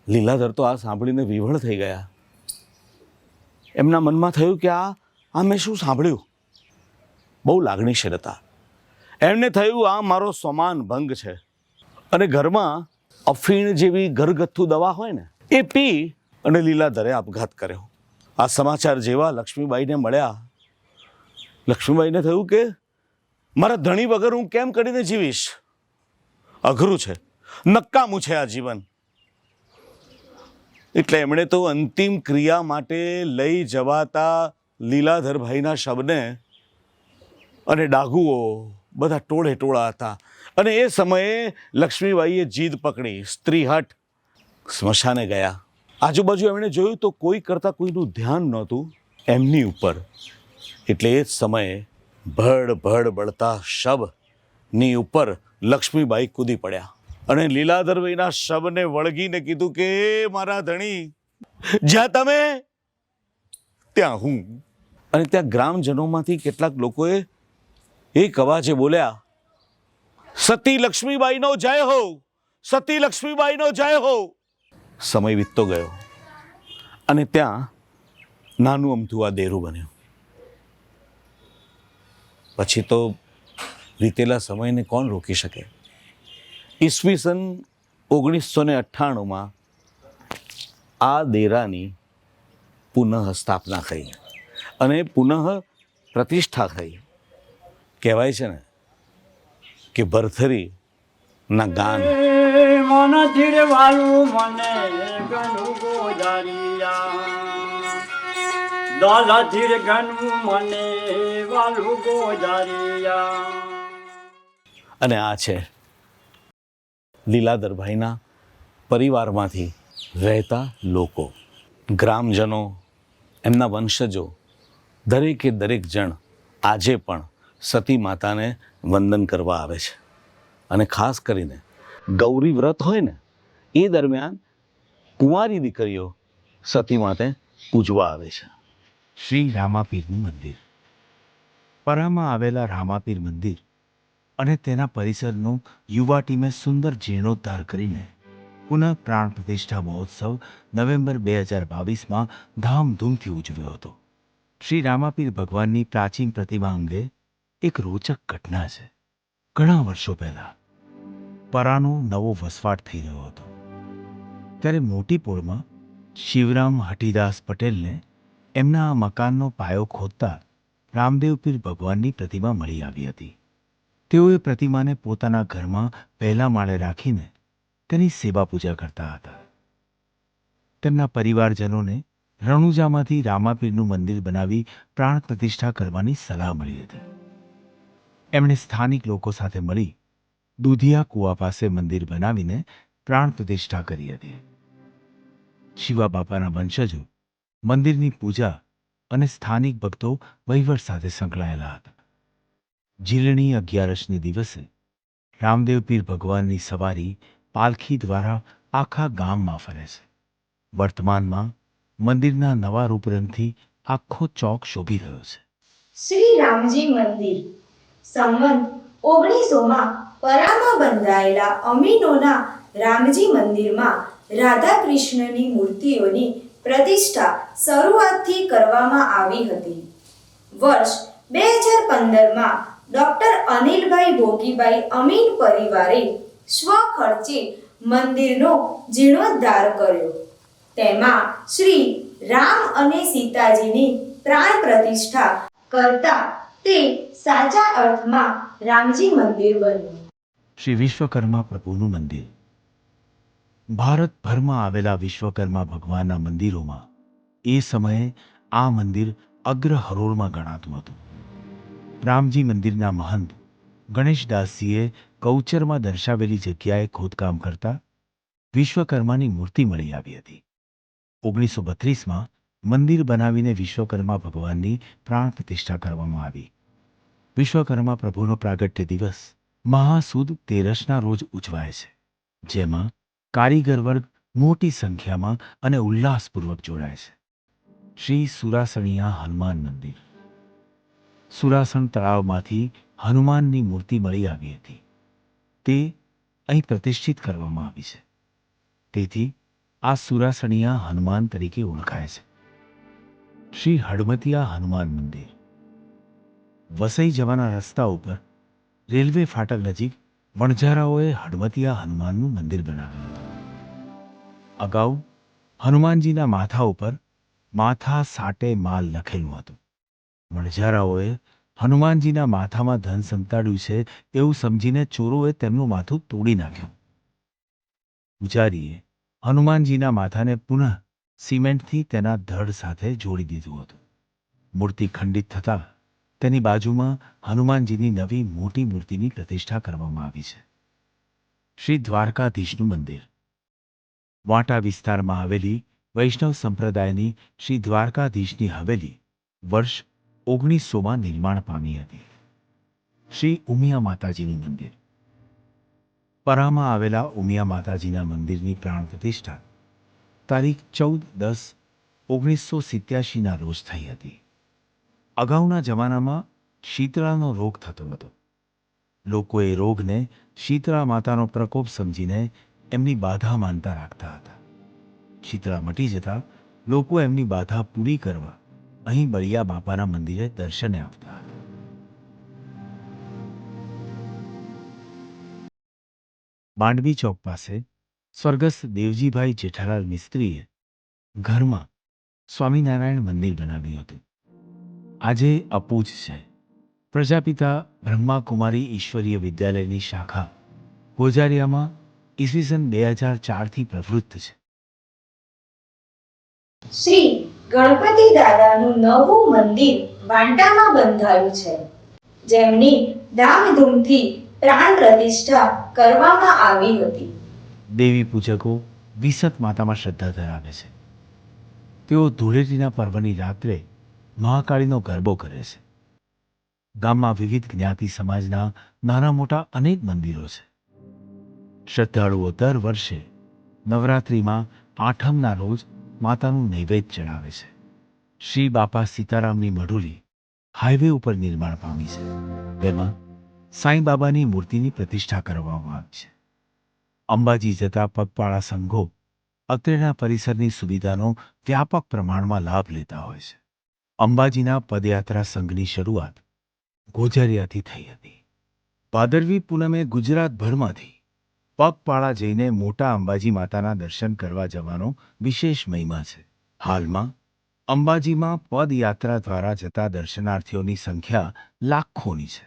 M: લીલાધર તો આ સાંભળીને વિવળ થઈ ગયા. એમના મનમાં થયું કે આ મેં શું સાંભળ્યું. બહુ લાગણીશીલ હતા. એમને થયું આ મારો સોમાન ભંગ છે, અને ઘરમાં અફીણ જેવી ઘરગથ્થુ દવા હોય ને એ પી અને લીલાધરે આપઘાત કર્યો. આ સમાચાર જેવા લક્ષ્મીબાઈને મળ્યા, લક્ષ્મીબાઈને થયું કે મારા ધણી વગર હું કેમ કરીને જીવીશ. અઘરું છે, નકામું છે આ જીવન. એટલે એમણે તો અંતિમ ક્રિયા માટે લઈ જવાતા લીલાધરભાઈના શબને અને ડાઘુઓ બધા ટોળે ટોળા હતા. અને એ સમયે લક્ષ્મીબાઈએ જીદ પકડી, સ્ત્રી હટ. સ્મશાને ગયા. આજુબાજુ એમણે જોયું તો કોઈ કરતાં કોઈનું ધ્યાન નહોતું એમની ઉપર. એટલે એ જ સમયે ભડ ભડ બળતા શબની ઉપર લક્ષ્મીબાઈ કૂદી પડ્યા અને લીલાધરભાઈના શબને વળગીને કીધું કે મારા ધણી, જ્યાં તમે ત્યાં હું. અને ત્યાં ગ્રામજનોમાંથી કેટલાક લોકોએ એક અવાજે બોલ્યા, સતી લક્ષ્મીબાઈનો જય હો, સતી લક્ષ્મીબાઈનો જય હો. સમય વીતતો ગયો અને ત્યાં નાનું અમથું આ દેરું બન્યું. પછી તો વીતેલા સમયને કોણ રોકી શકે? ઈસવીસન 1998માં આ દેરાની પુનઃ સ્થાપના થઈ અને પુનઃ પ્રતિષ્ઠા થઈ. કહેવાય છે ને કે ભરથરીના ગાન
B: મન ધીરવાલું મને ગણું ગોજારિયા, દાદા ધીર ગણું મને વાલું ગોજારિયા.
M: અને આ છે લીલાધરભાઈના પરિવારમાંથી રહેતા લોકો, ગ્રામજનો, એમના વંશજો, દરેકે દરેક જણ આજે પણ સતી માતાને વંદન કરવા આવે છે. અને ખાસ કરીને ગૌરી વ્રત હોય ને એ દરમિયાન કુંવારી દીકરીઓ સતી માતે પૂજવા આવે છે.
C: શ્રી રામાપીરનું મંદિર. પરામાં આવેલા રામાપીર મંદિર અને તેના પરિસરનો યુવા ટીમે સુંદર જીર્ણોદ્ધાર કરીને પુનઃ પ્રાણ પ્રતિષ્ઠા મહોત્સવ નવેમ્બર 2022માં ધામધૂમથી ઉજવ્યો હતો. શ્રી રામાપીર ભગવાનની પ્રાચીન પ્રતિમા અંગે એક રોચક ઘટના છે. ઘણા વર્ષો પહેલા પરાનો નવો વસવાટ થઈ રહ્યો હતો ત્યારે મોટી પોળમાં શિવરામ હઠીદાસ પટેલને એમના આ મકાનનો પાયો ખોદતા રામદેવપીર ભગવાનની પ્રતિમા મળી આવી હતી. તેઓએ પ્રતિમાને પોતાના ઘરમાં પહેલા માળે રાખીને તેની સેવા પૂજા કરતા હતા. તેમના પરિવારજનોને રણુજામાંથી રામાપીરનું મંદિર બનાવી પ્રાણ પ્રતિષ્ઠા કરવાની સલાહ મળી હતી. એમણે સ્થાનિક લોકો સાથે મળી દૂધિયા કુવા પાસે મંદિર બનાવીને પ્રાણ પ્રતિષ્ઠા કરી હતી. શિવા બાપાના વંશજો મંદિરની પૂજા અને સ્થાનિક ભક્તો વહીવટ સાથે સંકળાયેલા હતા. ઝીલણી 11સને દિવસે રામદેવપીર ભગવાનની સવારી પાલખી દ્વારા આખા ગામમાં ફરે છે. વર્તમાનમાં મંદિરના નવા રૂપરંગથી આખો ચોક શોભી રહ્યો છે.
E: શ્રી રામજી મંદિર સંવંત 1900માં પરામાં બંધાયેલા અમીનોના રામજી મંદિરમાં રાધા કૃષ્ણની મૂર્તિઓની પ્રતિષ્ઠા શરૂઆતથી કરવામાં આવી હતી. વર્ષ 2015માં ડોક્ટર અનિલભાઈ ભોગીભાઈ અમીન પરિવારે સ્વખર્ચે મંદિરનો જીર્ણોદ્ધાર કર્યો. તેમાં શ્રી રામ અને સીતાજીની પ્રાણ પ્રતિષ્ઠા કરતા તે સાચા અર્થમાં રામજી મંદિર બન્યું.
C: શ્રી વિશ્વકર્મા પ્રભુનું મંદિર. ભારતભરમાં આવેલા વિશ્વકર્મા ભગવાનના મંદિરોમાં એ સમયે આ મંદિર અગ્ર હરોળમાં ગણાતું હતું. રામજી મંદિરના મહંત ગણેશદાસજીએ ગૌચરમાં દર્શાવેલી જગ્યાએ ખોદકામ કરતા વિશ્વકર્માની મૂર્તિ મળી આવી હતી. 1932માં મંદિર બનાવીને વિશ્વકર્મા ભગવાનની પ્રાણ પ્રતિષ્ઠા કરવામાં આવી. વિશ્વકર્મા પ્રભુનો પ્રાગટ્ય દિવસ મહાસુદ 13ના રોજ ઉજવાય છે, જેમાં કારીગર વર્ગ મોટી સંખ્યામાં અને ઉલ્લાસપૂર્વક જોડાય છે. શ્રી સુરાસણિયા હનુમાન મંદિર. સુરાસણ તળાવમાંથી હનુમાનની મૂર્તિ મળી આવી હતી. તે અહીં પ્રતિષ્ઠિત કરવામાં આવી છે. તેથી આ સુરાસણિયા હનુમાન તરીકે ઓળખાય છે. શ્રી હડમતિયા હનુમાન મંદિર. વસઈ જવાના રસ્તા ઉપર રેલવે ફાટક નજીક વણઝારાઓએ હડમતિયા હનુમાનનું મંદિર બનાવ્યું હતું. અગાઉ હનુમાનજીના માથા ઉપર માથા સાટે માલ લખેલું હતું. વણઝારાઓએ હનુમાનજીના માથામાં ધન સંતાડ્યું છે એવું સમજીને ચોરોએ તેમનું માથું તોડી નાખ્યું. પૂજારીએ હનુમાનજીના માથાને પુનઃ સિમેન્ટથી તેના ધડ સાથે જોડી દીધું હતું. મૂર્તિ ખંડિત થતાં તેની બાજુમાં હનુમાનજીની નવી મોટી મૂર્તિની પ્રતિષ્ઠા કરવામાં આવી છે. શ્રી દ્વારકાધીશનું મંદિર. વાંટા વિસ્તારમાં આવેલી વૈષ્ણવ સંપ્રદાયની શ્રી દ્વારકાધીશની હવેલી વર્ષ 1900માં નિર્માણ પામી હતી. શ્રી ઉમિયા માતાજીનું મંદિર. પરામાં આવેલા ઉમિયા માતાજીના મંદિરની પ્રાણ પ્રતિષ્ઠા તારીખ 14/10/1987ના રોજ થઈ હતી. અગાઉના જમાનામાં શીતળાનો રોગ થતો હતો. લોકોએ રોગને શીતળા માતાનો પ્રકોપ સમજીને એમની બાધા માનતા રાખતા હતા. શીતળા મટી જતા લોકો એમની બાધા પૂરી કરવા અહીં બળિયા બાપાના મંદિરે દર્શને આવતા હતા. માંડવી ચોક પાસે સ્વર્ગસ્થ દેવજીભાઈ જેઠાલાલ મિસ્ત્રીએ ઘરમાં સ્વામિનારાયણ મંદિર બનાવ્યું હતું. આજે અપૂજ છે. પ્રજાપિતા બ્રહ્માકુમારી ઈશ્વરીય વિદ્યાલયની શાખા ગોજારિયામાં ઈસવીસન 2004થી પ્રવૃત્ત છે.
E: શ્રી ગણપતિ દાદાનું નવું મંદિર વાંટામાં બંધાયું છે, જેમની ધામધૂમથી પ્રાણ પ્રતિષ્ઠા કરવામાં આવી હતી.
C: દેવી પૂજકો વિસત માતામાં શ્રદ્ધા ધરાવે છે. તેઓ ધૂળેટીના પર્વની રાત્રે મહાકાળીનો ગરબો કરે છે. ગામમાં વિવિધ જ્ઞાતિ સમાજના નાના મોટા અનેક મંદિરો છે. શ્રદ્ધાળુઓ દર વર્ષે નવરાત્રિમાં આઠમના રોજ માતાનું નૈવેદ્ય ચડાવે છે. શ્રી બાપા સીતારામની મઢુલી હાઈવે ઉપર નિર્માણ પામી છે. તેમાં સાંઈ બાબાની મૂર્તિની પ્રતિષ્ઠા કરવામાં આવી છે. અંબાજી જતા પગપાળા સંઘો અત્રેના પરિસરની સુવિધાનો વ્યાપક પ્રમાણમાં લાભ લેતા હોય છે. અંબાજીના પદયાત્રા સંઘની શરૂઆત ગોજારિયાથી થઈ હતી. ભાદરવી પૂનમે ગુજરાતભરમાંથી પગપાળા જઈને મોટા અંબાજી માતાના દર્શન કરવા જવાનો વિશેષ મહિમા છે. હાલમાં અંબાજીમાં પદયાત્રા દ્વારા જતા દર્શનાર્થીઓની સંખ્યા લાખોની છે.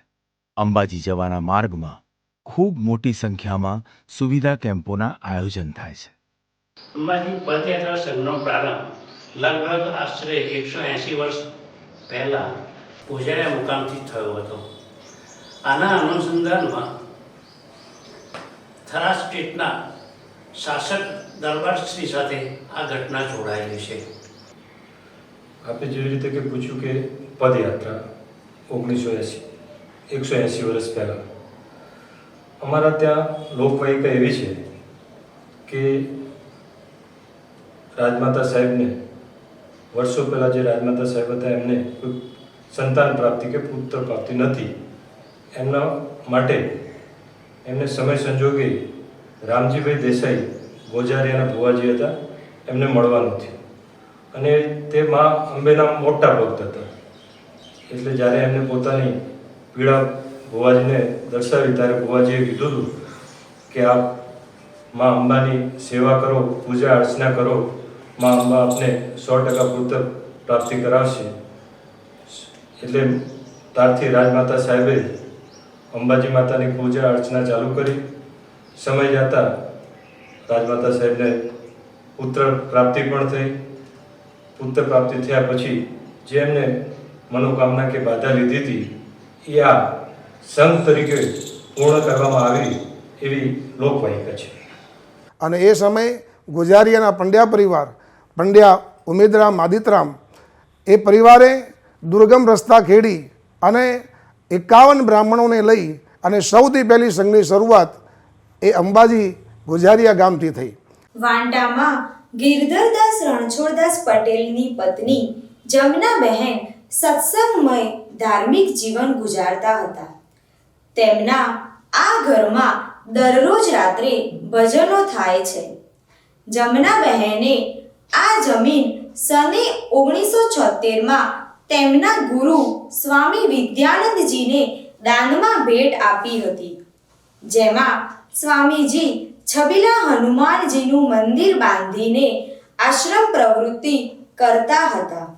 C: અંબાજી જવાના માર્ગમાં ખૂબ મોટી સંખ્યામાં સુવિધા કેમ્પોના આયોજન થાય છે.
G: અંબાજી પદયાત્રા સંઘનો પ્રારંભ લગભગ આશરે 180 વર્ષ પહેલાં ગોજારિયા મુકામથી થયો હતો. આના અનુસંધાનમાં થરા સ્ટેટના શાસક દરબારશ્રી સાથે આ ઘટના જોડાયેલી છે.
N: આપે જેવી રીતે કે પૂછ્યું કે પદયાત્રા 180 વર્ષ પહેલાં અમારા ત્યાં લોકવાયકા એવી છે કે રાજમાતા સાહેબને વર્ષો પહેલાં જે રાજમાતા સાહેબ હતા એમને કોઈ સંતાન પ્રાપ્તિ કે પુત્ર પ્રાપ્તિ નથી. એમના માટે એમને સમય સંજોગે રામજીભાઈ દેસાઈ ગોજારિયાના ભુવાજી હતા, એમને મળવાનું થયું અને તે મા અંબેના મોટા ભક્ત હતા. એટલે જ્યારે એમને પોતાની પીડા ભુવાજીને દર્શાવી ત્યારે ભુવાજીએ કીધું હતું કે આપ મા અંબાની સેવા કરો, પૂજા અર્ચના કરો, મા અંબા આપને 100% પુત્ર પ્રાપ્તિ કરાવશે. એટલે ત્યારથી રાજમાતા સાહેબે અંબાજી માતાની પૂજા અર્ચના ચાલુ કરી. સમય જતા રાજમાતા સાહેબને પુત્ર પ્રાપ્તિ પણ થઈ. પુત્ર પ્રાપ્તિ થયા પછી જે એમને મનોકામના કે બાધા લીધી હતી એ આ સંઘ તરીકે પૂર્ણ કરવામાં આવી એવી લોકવાયકા છે.
J: અને એ સમયે ગોજારિયાના પંડ્યા પરિવાર, પંડ્યા ઉમેદરામ આદિતરામ, એ પરિવારે દુર્ગમ રસ્તા ખેડી અને 51 બ્રાહ્મણોને લઈ અને સૌથી પહેલી સંઘની શરૂઆત એ અંબાજી ગોજારિયા ગામથી થઈ.
E: વાંટામાં ગિરધરદાસ રણછોડદાસ પટેલની પત્ની જમનાબહેન સત્સંગમય ધાર્મિક જીવન ગુજારતા હતા. તેમના આ ઘરમાં દરરોજ રાત્રે ભજનો થાય છે. જમનાબહેને આ જમીન સને 1976માં તેમના ગુરુ સ્વામી વિદ્યાનંદજીને દાનમાં ભેટ આપી હતી, જેમાં સ્વામીજી છબીલા હનુમાનજીનું મંદિર બાંધીને આશ્રમ પ્રવૃત્તિ કરતા હતા.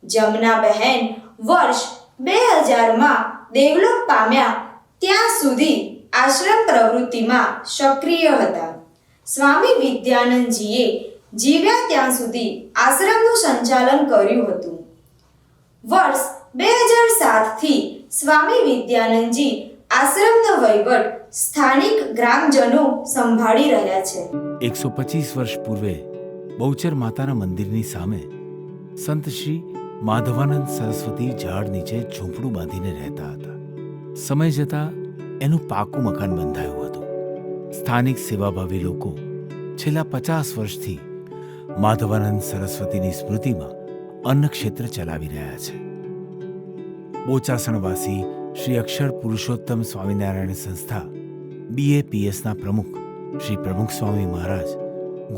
E: જમનાબહેન વર્ષ 2000માં દેવલોક પામ્યા ત્યાં સુધી આશ્રમ પ્રવૃત્તિમાં સક્રિય હતા. સ્વામી વિદ્યાનંદજીએ જીવ્યા ત્યાં સુધી આશ્રમનું સંચાલન કર્યું હતું. વર્ષ 2007થી સ્વામી વિદ્યાનંદજી આશ્રમનો વહીવટ સ્થાનિક ગ્રામજનો સંભાળી રહ્યા છે.
C: 125 વર્ષ પૂર્વે બહુચર માતાના મંદિરની સામે સંત શ્રી માધવાનંદ સરસ્વતી ઝાડ નીચે ઝૂંપડું બાંધીને રહેતા હતા. સમય જતાં એનું પાકું મકાન બંધાયું હતું. સ્થાનિક સેવાભાવી લોકો છેલ્લા 50 વર્ષથી માધવાનંદ સરસ્વતીની સ્મૃતિમાં અન્ન ક્ષેત્ર ચલાવી રહ્યા છે. બોચાસણવાસી શ્રી અક્ષર પુરુષોત્તમ સ્વામિનારાયણ સંસ્થા BAPSના પ્રમુખ શ્રી પ્રમુખ સ્વામી મહારાજ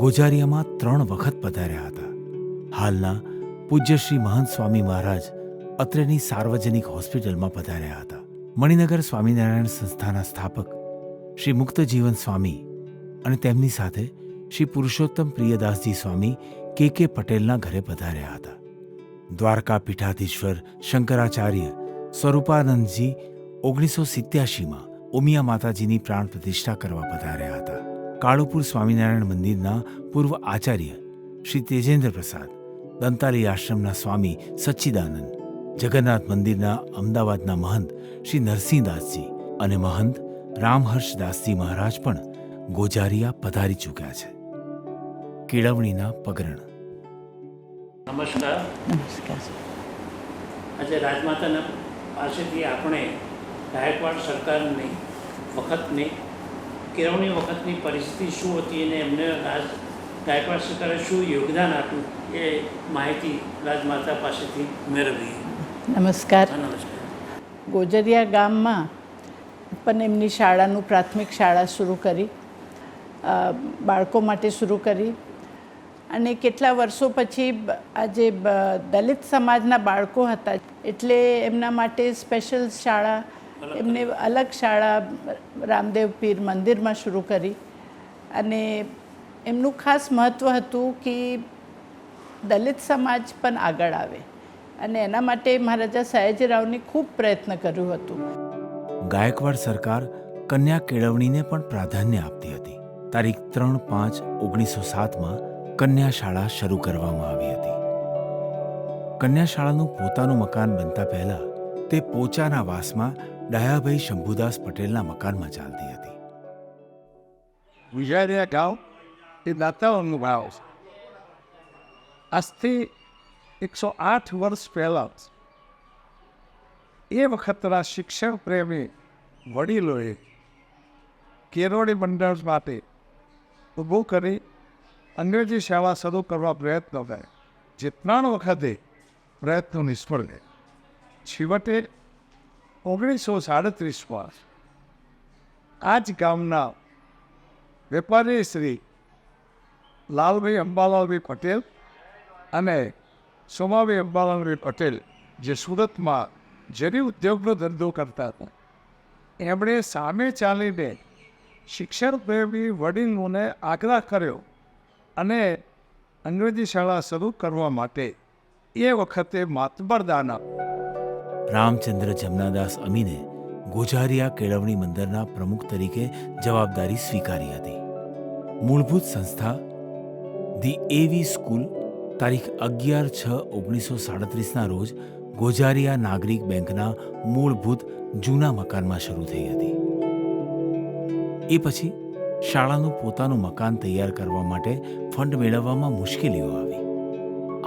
C: ગોજારિયામાં 3 વખત પધાર્યા હતા. હાલના પૂજ્ય શ્રી મહંત સ્વામી મહારાજ અત્રેની સાર્વજનિક હોસ્પિટલમાં પધાર્યા હતા. મણિનગર સ્વામિનારાયણ સંસ્થાના સ્થાપક શ્રી મુક્તજીવન સ્વામી અને તેમની સાથે શ્રી પુરુષોત્તમ પ્રિયદાસજી સ્વામી KK પટેલના ઘરે પધાર્યા હતા. દ્વારકા પીઠાધીશ્વર શંકરાચાર્ય સ્વરૂપાનંદજી 1987માં ઉમિયા માતાજીની પ્રાણ પ્રતિષ્ઠા કરવા પધાર્યા હતા. કાળુપુર સ્વામિનારાયણ મંદિરના પૂર્વ આચાર્ય શ્રી તેજેન્દ્ર પ્રસાદ, દંતાલી આશ્રમના સ્વામી સચ્ચિદાનંદ, જગન્નાથ મંદિરના અમદાવાદના મહંત શ્રી નરસિંહદાસજી અને મહંત રામહર્ષદાસજી મહારાજ પણ ગોજારિયા પધારી ચૂક્યા છે. કેળવણીના પગરણ.
G: નમસ્કાર. આજે રાજમાતાના પાસેથી આપણે ગાયકવાડ સરકારની વખતની કેળવણી વખતની પરિસ્થિતિ શું હતી અને એમને ગાયકવાડ સરકારે શું યોગદાન આપ્યું એ માહિતી રાજમાતા પાસેથી મેળવી.
O: નમસ્કાર.
G: નમસ્કાર.
O: ગોજરિયા ગામમાં પણ એમની શાળાનું પ્રાથમિક શાળા શરૂ કરી, બાળકો માટે શરૂ કરી અને કેટલા વર્ષો પછી આજે દલિત સમાજના બાળકો હતા એટલે એમના માટે સ્પેશિયલ શાળા, એમને અલગ શાળા રામદેવ પીર મંદિરમાં શરૂ કરી. અને એમનું ખાસ મહત્ત્વ હતું કે દલિત સમાજ પણ આગળ આવે અને એના માટે મહારાજા સયાજીરાવને ખૂબ પ્રયત્ન કર્યું હતું.
C: ગાયકવાડ સરકાર કન્યા કેળવણીને પણ પ્રાધાન્ય આપતી હતી. તારીખ 3/5/1907માં કન્યા શાળા શરૂ કરવામાં આવી હતી. કન્યા શાળાનું પોતાનું મકાન બનતા પહેલા તે પોચાના વાસમાં ડાયાભાઈ શંભુદાસ પટેલના મકાનમાં ચાલતી હતી.
I: ગુજારિયા ગામ એ દાતાઓનું ગામ છે. આજથી 108 વર્ષ પહેલાં એ વખતના શિક્ષણ પ્રેમી વડીલોએ કેળવણી મંડળ માટે ઊભું કરી અંગ્રેજી શાળા શરૂ કરવા પ્રયત્ન કર્યા. જે 3 વખતે પ્રયત્નો નિષ્ફળ ગયા. છેવટે 1937માં આ જ ગામના વેપારી શ્રી લાલભાઈ અંબાલાલભાઈ પટેલ અને સોમાભાઈ અંબાલાલભાઈ પટેલ, જે સુરતમાં જરી ઉદ્યોગનો ધંધો કરતા હતા, એમણે સામે ચાલીને શિક્ષણ પ્રેમી વડીલોને આગ્રહ કર્યો અને અંગ્રેજી શાળા શરૂ કરવા માટે એ વખતે માતબરદાન આપ્યું.
C: રામચંદ્ર જમનાદાસ અમીને ગોજારિયા કેળવણી મંદિરના પ્રમુખ તરીકે જવાબદારી સ્વીકારી હતી. મૂળભૂત સંસ્થા ધી AV સ્કૂલ તારીખ 11/6/1937ના રોજ ગોજારિયા નાગરિક બેંકના મૂળભૂત જૂના મકાનમાં શરૂ થઈ હતી. એ પછી શાળાનું પોતાનું મકાન તૈયાર કરવા માટે ફંડ મેળવવામાં મુશ્કેલીઓ આવી.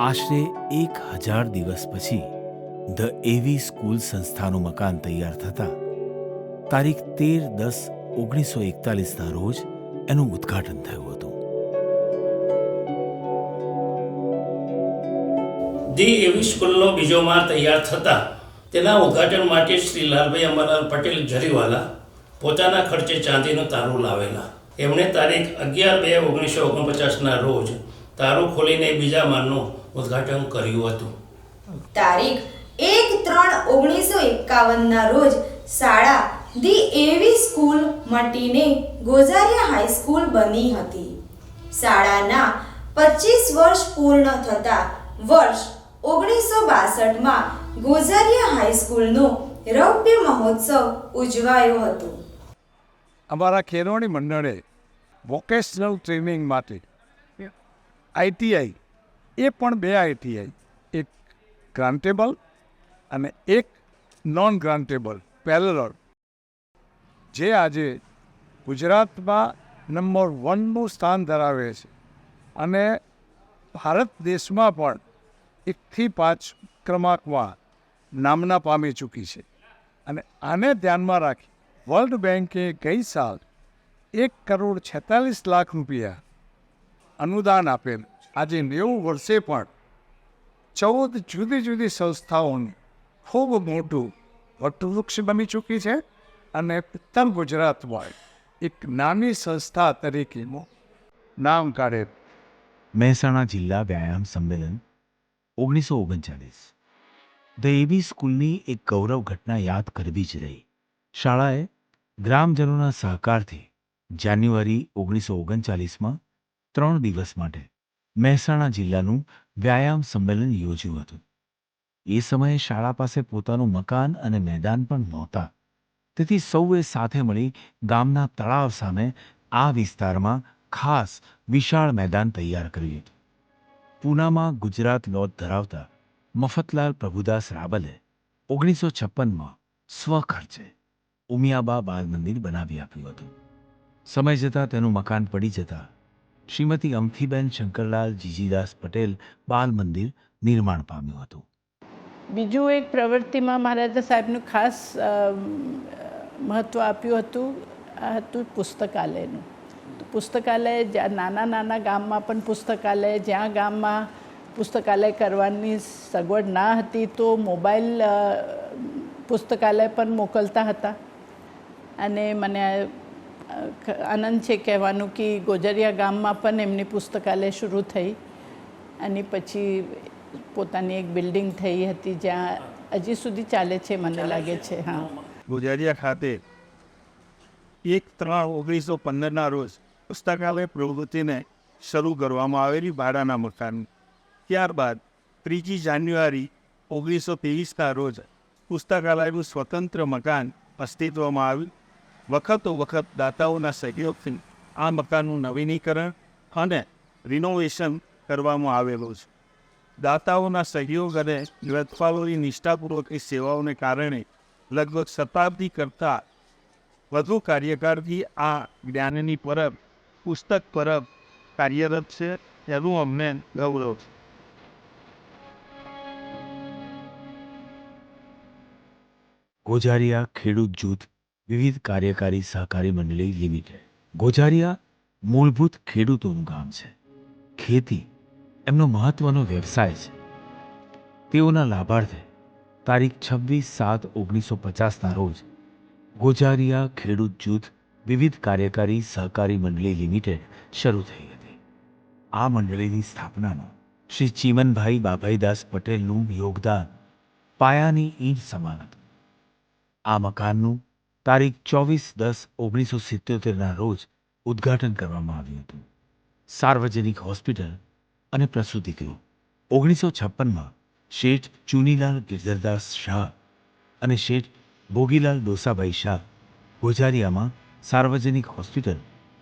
C: આશરે 1000 દિવસ પછી ધ AV સ્કૂલ સંસ્થાનું મકાન તૈયાર થતાં તારીખ 13/10/1941ના રોજ એનું ઉદ્ઘાટન થયું હતું.
G: ધી એવી સ્કૂલનો બીજો માળ તૈયાર થતાં તેના ઉદ્ઘાટન માટે શ્રી લાલભાઈ અંબાલાલ પટેલ જરીવાલા પોતાના ખર્ચે ચાંદીનું તારું લાવેલા. એમણે તારીખ 11/2/1949ના રોજ તારું ખોલીને બીજા માળનું ઉદ્ઘાટન કર્યું હતું.
E: તારીખ 1/3/1951ના રોજ શાળા ધી એવી સ્કૂલ મટીને ગોજારિયા હાઈસ્કૂલ બની હતી. શાળાના 25 વર્ષ પૂર્ણ થતા વર્ષ 1962માં ગોજારિયા હાઈસ્કૂલનો રૌપ્ય મહોત્સવ ઉજવાયો હતો.
I: અમારા કેળવણી મંડળે વોકેશનલ ટ્રેનિંગ માટે ITI, એ પણ 2 ITI, એક ગ્રાન્ટેબલ અને એક નોન ગ્રાન્ટેબલ પેરેલલ જે આજે ગુજરાતમાં નંબર 1નું સ્થાન ધરાવે છે અને ભારત દેશમાં પણ 1 થી 5 ક્રમાંકમાં નામના પામી ચૂકી છે. અને આને ધ્યાનમાં રાખી વર્લ્ડ બેન્કે ગઈ સાલ 1,46 લાખ રૂપિયા અનુદાન આપેલું. આજે 90 વર્ષે પણ 14 જુદી જુદી સંસ્થાઓનું ખૂબ મોટું વટવૃક્ષ બની ચૂકી છે અને ઉત્તર ગુજરાતમાં એક નાની સંસ્થા તરીકેનું નામ કાઢે.
C: મહેસાણા જિલ્લા વ્યાયામ સંમેલન 1939. ધ એબી સ્કૂલની એક ગૌરવ ઘટના યાદ કરવી જ રહી. શાળાએ ગ્રામજનોના સહકારથી જાન્યુઆરી 1939માં 3 દિવસ માટે મહેસાણા જિલ્લાનું વ્યાયામ સંમેલન યોજ્યું હતું. એ સમયે શાળા પાસે પોતાનું મકાન અને મેદાન પણ નહોતા. તેથી સૌએ સાથે મળી ગામના તળાવ સામે આ વિસ્તારમાં ખાસ વિશાળ મેદાન તૈયાર કર્યું હતું. પૂનામાં ગુજરાત લોજ ધરાવતા મફતલાલ પ્રભુદાસ રાવલે 1956માં સ્વખર્ચે ઉમિયાબા બાળ મંદિર બનાવી આપ્યું હતું. સમય જતાં તેનું મકાન પડી જતાં શ્રીમતી અમથીબેન શંકરલાલ જીજીદાસ પટેલ બાલ મંદિર નિર્માણ પામ્યું હતું.
O: બીજું એક પ્રવૃત્તિમાં મહારાજા સાહેબનું ખાસ મહત્ત્વ આપ્યું હતું પુસ્તકાલયનું. પુસ્તકાલય જ્યાં નાના ગામમાં પણ પુસ્તકાલય, જ્યાં ગામમાં પુસ્તકાલય કરવાની સગવડ ના હતી તો મોબાઈલ પુસ્તકાલય પણ મોકલતા હતા. અને મને આનંદ છે કહેવાનું કે ગોજરિયા ગામમાં પણ એમની પુસ્તકાલય શરૂ થઈ અને પછી પોતાની એક બિલ્ડિંગ થઈ હતી જ્યાં હજી સુધી ચાલે છે મને લાગે છે. હા,
I: ગોજરિયા ખાતે 1/3/1915ના રોજ પુસ્તકાલય પ્રવૃત્તિને શરૂ કરવામાં આવેલી ભાડાના મકાન. ત્યારબાદ 3 જાન્યુઆરી 1923ના રોજ પુસ્તકાલયનું સ્વતંત્ર મકાન અસ્તિત્વમાં આવ્યું. વખત દાતાઓના સહયોગથી આ મકાનનું નવીનીકરણ અને રિનોવેશન કરવામાં આવેલું છે. દાતાઓના સહયોગ અને ગ્રંથપાલોની નિષ્ઠાપૂર્વકની સેવાઓને કારણે લગભગ શતાબ્દી કરતાં વધુ કાર્યકાળથી આ જ્ઞાનની પરબ, પુસ્તક પરબ કાર્યરત છે. એનું અમને ગૌરવ છે.
C: ગોજારિયા ખેડૂત જૂથ વિવિધ કાર્યકારી સહકારી મંડળી લિમિટેડ. ગોજારિયા મૂળભૂત ખેડૂતોનું ગામ છે. ખેતી એમનો મહત્વનો વ્યવસાય છે. તેઓના લાભાર્થે તારીખ 26/7/1950ના રોજ ગોજારિયા ખેડૂત જૂથ વિવિધ કાર્યકારી સહકારી મંડળી લિમિટેડ શરૂ થઈ હતી. આ મંડળીની સ્થાપનામાં શ્રી ચીમનભાઈ બાભાઈદાસ પટેલનું યોગદાન પાયાની ઈંટ સમાન હતું. આ મકાનનું તારીખ 24/10/1977ના રોજ ઉદ્ઘાટન કરવામાં આવ્યું હતું. સાર્વજનિક હોસ્પિટલ અને પ્રસૂતિ ગૃહ. 1956માં શેઠ ચુનીલાલ ગિરધરદાસ શાહ અને શેઠ ભોગીલાલ ડોસાભાઈ શાહ ગોજારિયામાં સાર્વજનિક હોસ્પિટલ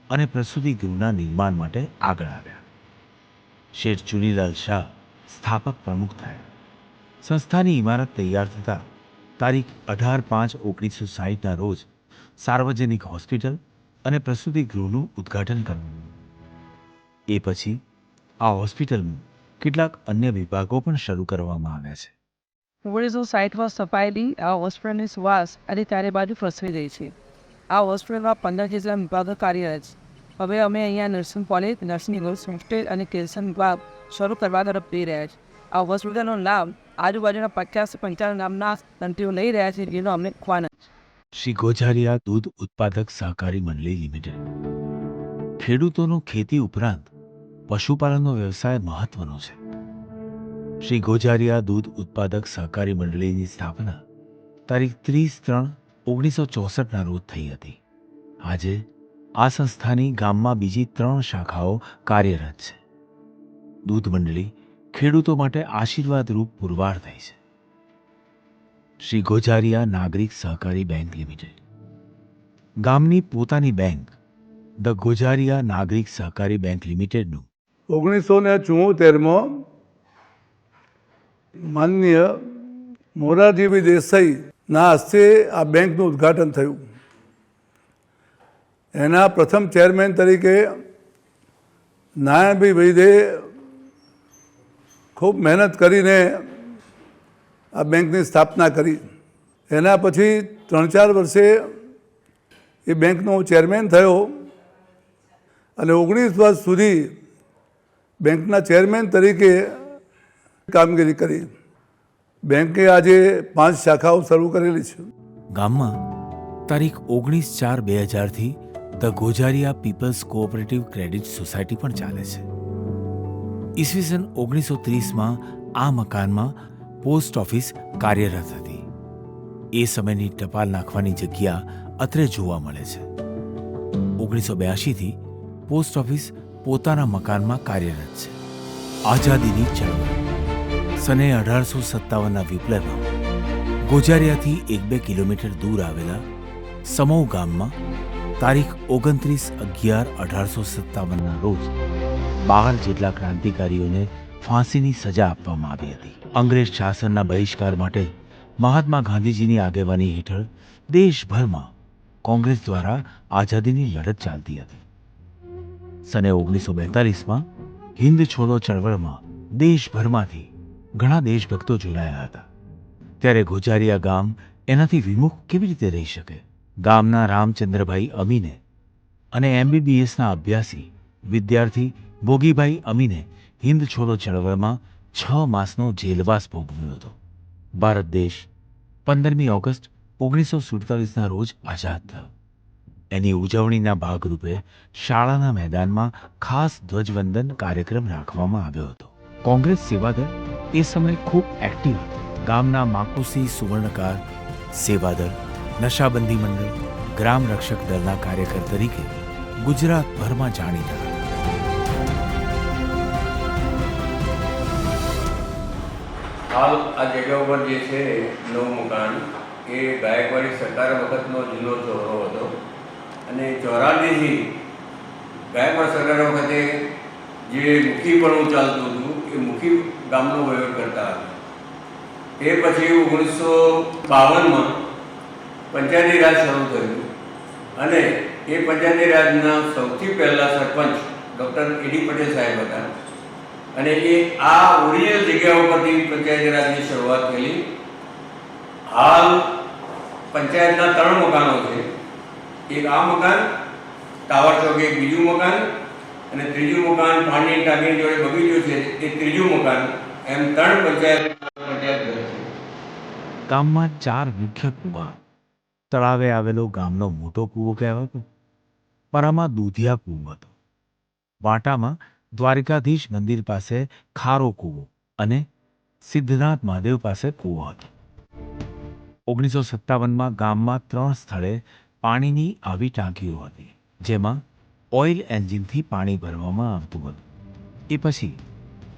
C: અને પ્રસૂતિ ગૃહના નિર્માણ માટે આગળ આવ્યા. શેઠ ચુનીલાલ શાહ સ્થાપક પ્રમુખ થયા. સંસ્થાની ઇમારત તૈયાર થતાં તારીખ 18/5/1960ના રોજ સાર્વજનિક હોસ્પિટલ અને પ્રસૂતિ ગૃહનું ઉદ્ઘાટન કર્યું. એ પછી આ હોસ્પિટલમાં કેટલાક અન્ય વિભાગો પણ શરૂ કરવામાં આવ્યા છે.
P: 1960માં સ્થપાયેલી આ હોસ્પિટલની સુવાસ અને ચારે બાજુ પ્રસરી રહી છે. આ હોસ્પિટલમાં 15 જેટલા વિભાગો કાર્યરત છે. હવે અમે અહીંયા નર્સિંગ કોલેજ, નર્સિંગ હોસ્ટેલ અને કેન્સર વિભાગ શરૂ કરવા તરફ જઈ રહ્યા છે. આ હોસ્પિટલનો લાભ આજુબાજુના 50-55 નામના તંત્રીઓ લઈ રહ્યા છે, જેનો અમને ખ્વાન છે.
C: શ્રી ગોજારિયા દૂધ ઉત્પાદક સહકારી મંડળી લિમિટેડ. ખેડૂતોનો ખેતી ઉપરાંત પશુપાલનનો વ્યવસાય મહત્વનો છે. શ્રી ગોજારિયા દૂધ ઉત્પાદક સહકારી મંડળીની સ્થાપના તારીખ 30/3/1964ના રોજ થઈ હતી. આજે આ સંસ્થાની ગામમાં બીજી 3 શાખાઓ કાર્યરત છે. દૂધ મંડળી ખેડૂતો માટે આશીર્વાદરૂપ પુરવાર થઈ છે. શ્રી ગોજારિયા નાગરિક સહકારી બેંક લિમિટેડ. ગામની પોતાની બેંક ધ ગોજારિયા નાગરિક સહકારી બેંક લિમિટેડનું
Q: 1974માં માનનીય મોરારજીભાઈ દેસાઈના હસ્તે આ બેંકનું ઉદ્ઘાટન થયું. એના પ્રથમ ચેરમેન તરીકે નારાયણભાઈ વૈદે ખૂબ મહેનત કરીને આ બેંકની સ્થાપના કરી. એના પછી 3-4 વર્ષે એ બેંકનો ચેરમેન થયો અને 19 વર્ષ સુધી બેંકના ચેરમેન તરીકે કામગીરી કરી. બેંકે આજે 5 શાખાઓ શરૂ કરેલી છે.
C: ગામમાં તારીખ 19/4/2000થી the Gojariya peoples cooperative credit society પણ ચાલે છે. ઈસવીસન 1930માં આ મકાનમાં પોસ્ટ ઓફિસ કાર્યરત હતી. એ સમયની ટપાલ નાખવાની જગ્યા અત્રે જોવા મળે છે. 1982થી પોસ્ટ ઓફિસ પોતાના મકાનમાં કાર્યરત છે. આઝાદીની ચળવળ સને 1857ના વિપ્લવમાં ગોજારિયાથી 1-2 કિલોમીટર દૂર આવેલા સમૌ ગામમાં તારીખ 29/11/1857ના રોજ 12 જેટલા ક્રાંતિકારીઓને ફાંસીની સજા આપવામાં આવી હતી. અંગ્રેજ શાસનના બહિષ્કાર માટે મહાત્મા ગાંધીજીની આગેવાની હેઠળ દેશભરમાં કોંગ્રેસ દ્વારા આઝાદીની લડત ચાલતી હતી. સને 1942માં હિન્દ છોડો ચળવળમાં દેશભરમાંથી ઘણા દેશભક્તો જોડાયા હતા. ત્યારે ગોજારિયા ગામ એનાથી વિમુખ કેવી રીતે રહી શકે? ગામના રામચંદ્રભાઈ અમીને અને MBBSના અભ્યાસી વિદ્યાર્થી ભોગીભાઈ અમીને હિન્દ છોડો ચળવળમાં 6 માસનો જેલવાસ ભોગવ્યો હતો. ભારત દેશ 15મી ઓગસ્ટ 1947ના રોજ આઝાદ થયો. એની ઉજવણીના ભાગરૂપે શાળાના મેદાનમાં ખાસ ધ્વજવંદન કાર્યક્રમ રાખવામાં આવ્યો હતો. કોંગ્રેસ સેવાદળ એ સમયે ખૂબ એક્ટિવ હતી. ગામના માકુસી સુવર્ણકાર સેવાદળ, નશાબંધી મંડળ, ગ્રામ રક્ષક દળના કાર્યકર તરીકે ગુજરાતભરમાં જાણીતા હતા.
R: હાલ આ જગ્યા ઉપર જે છે નવું મકાન એ ગાયકવાડી સરકાર વખતનો જૂનો ચોરો હતો અને 84થી ગાયકવાડ સરકાર વખતે જે મુખીપણું ચાલતું હતું એ મુખી ગામનો વહીવટ કરતા હતા. એ પછી 1952માં પંચાયતી રાજ શરૂ થયું અને એ પંચાયતી રાજના સૌથી પહેલાં સરપંચ ડૉક્ટર A.D. પટેલ સાહેબ હતા અને એ આ ઓરિજિનલ જગ્યા ઉપરથી પંચાયતી રાજની શરૂઆત થયેલી. હાલ પંચાયતના 3 મકાનો છે. એક આ મકાન, ટાવર ચોક એક બીજું મકાન અને ત્રીજું મકાન પાણીની ટાંકીની જોડે બગીચો છે એ ત્રીજું મકાન, એમ 3 પંચાયત ઘર છે.
C: ગામમાં 4 મુખ્ય કૂવા. તળાવે આવેલો ગામનો મોટો કૂવો કહેવાતો. પરામાં દૂધિયા કૂવો હતો. વાટામાં દ્વારિકાધીશ મંદિર પાસે ખારો કૂવો અને સિદ્ધનાથ મહાદેવ પાસે કૂવો હતો. 1957માં ગામમાં 3 સ્થળે પાણીની આવી ટાંકીઓ હતી જેમાં ઓઇલ એન્જિનથી પાણી ભરવામાં આવતું હતું. એ પછી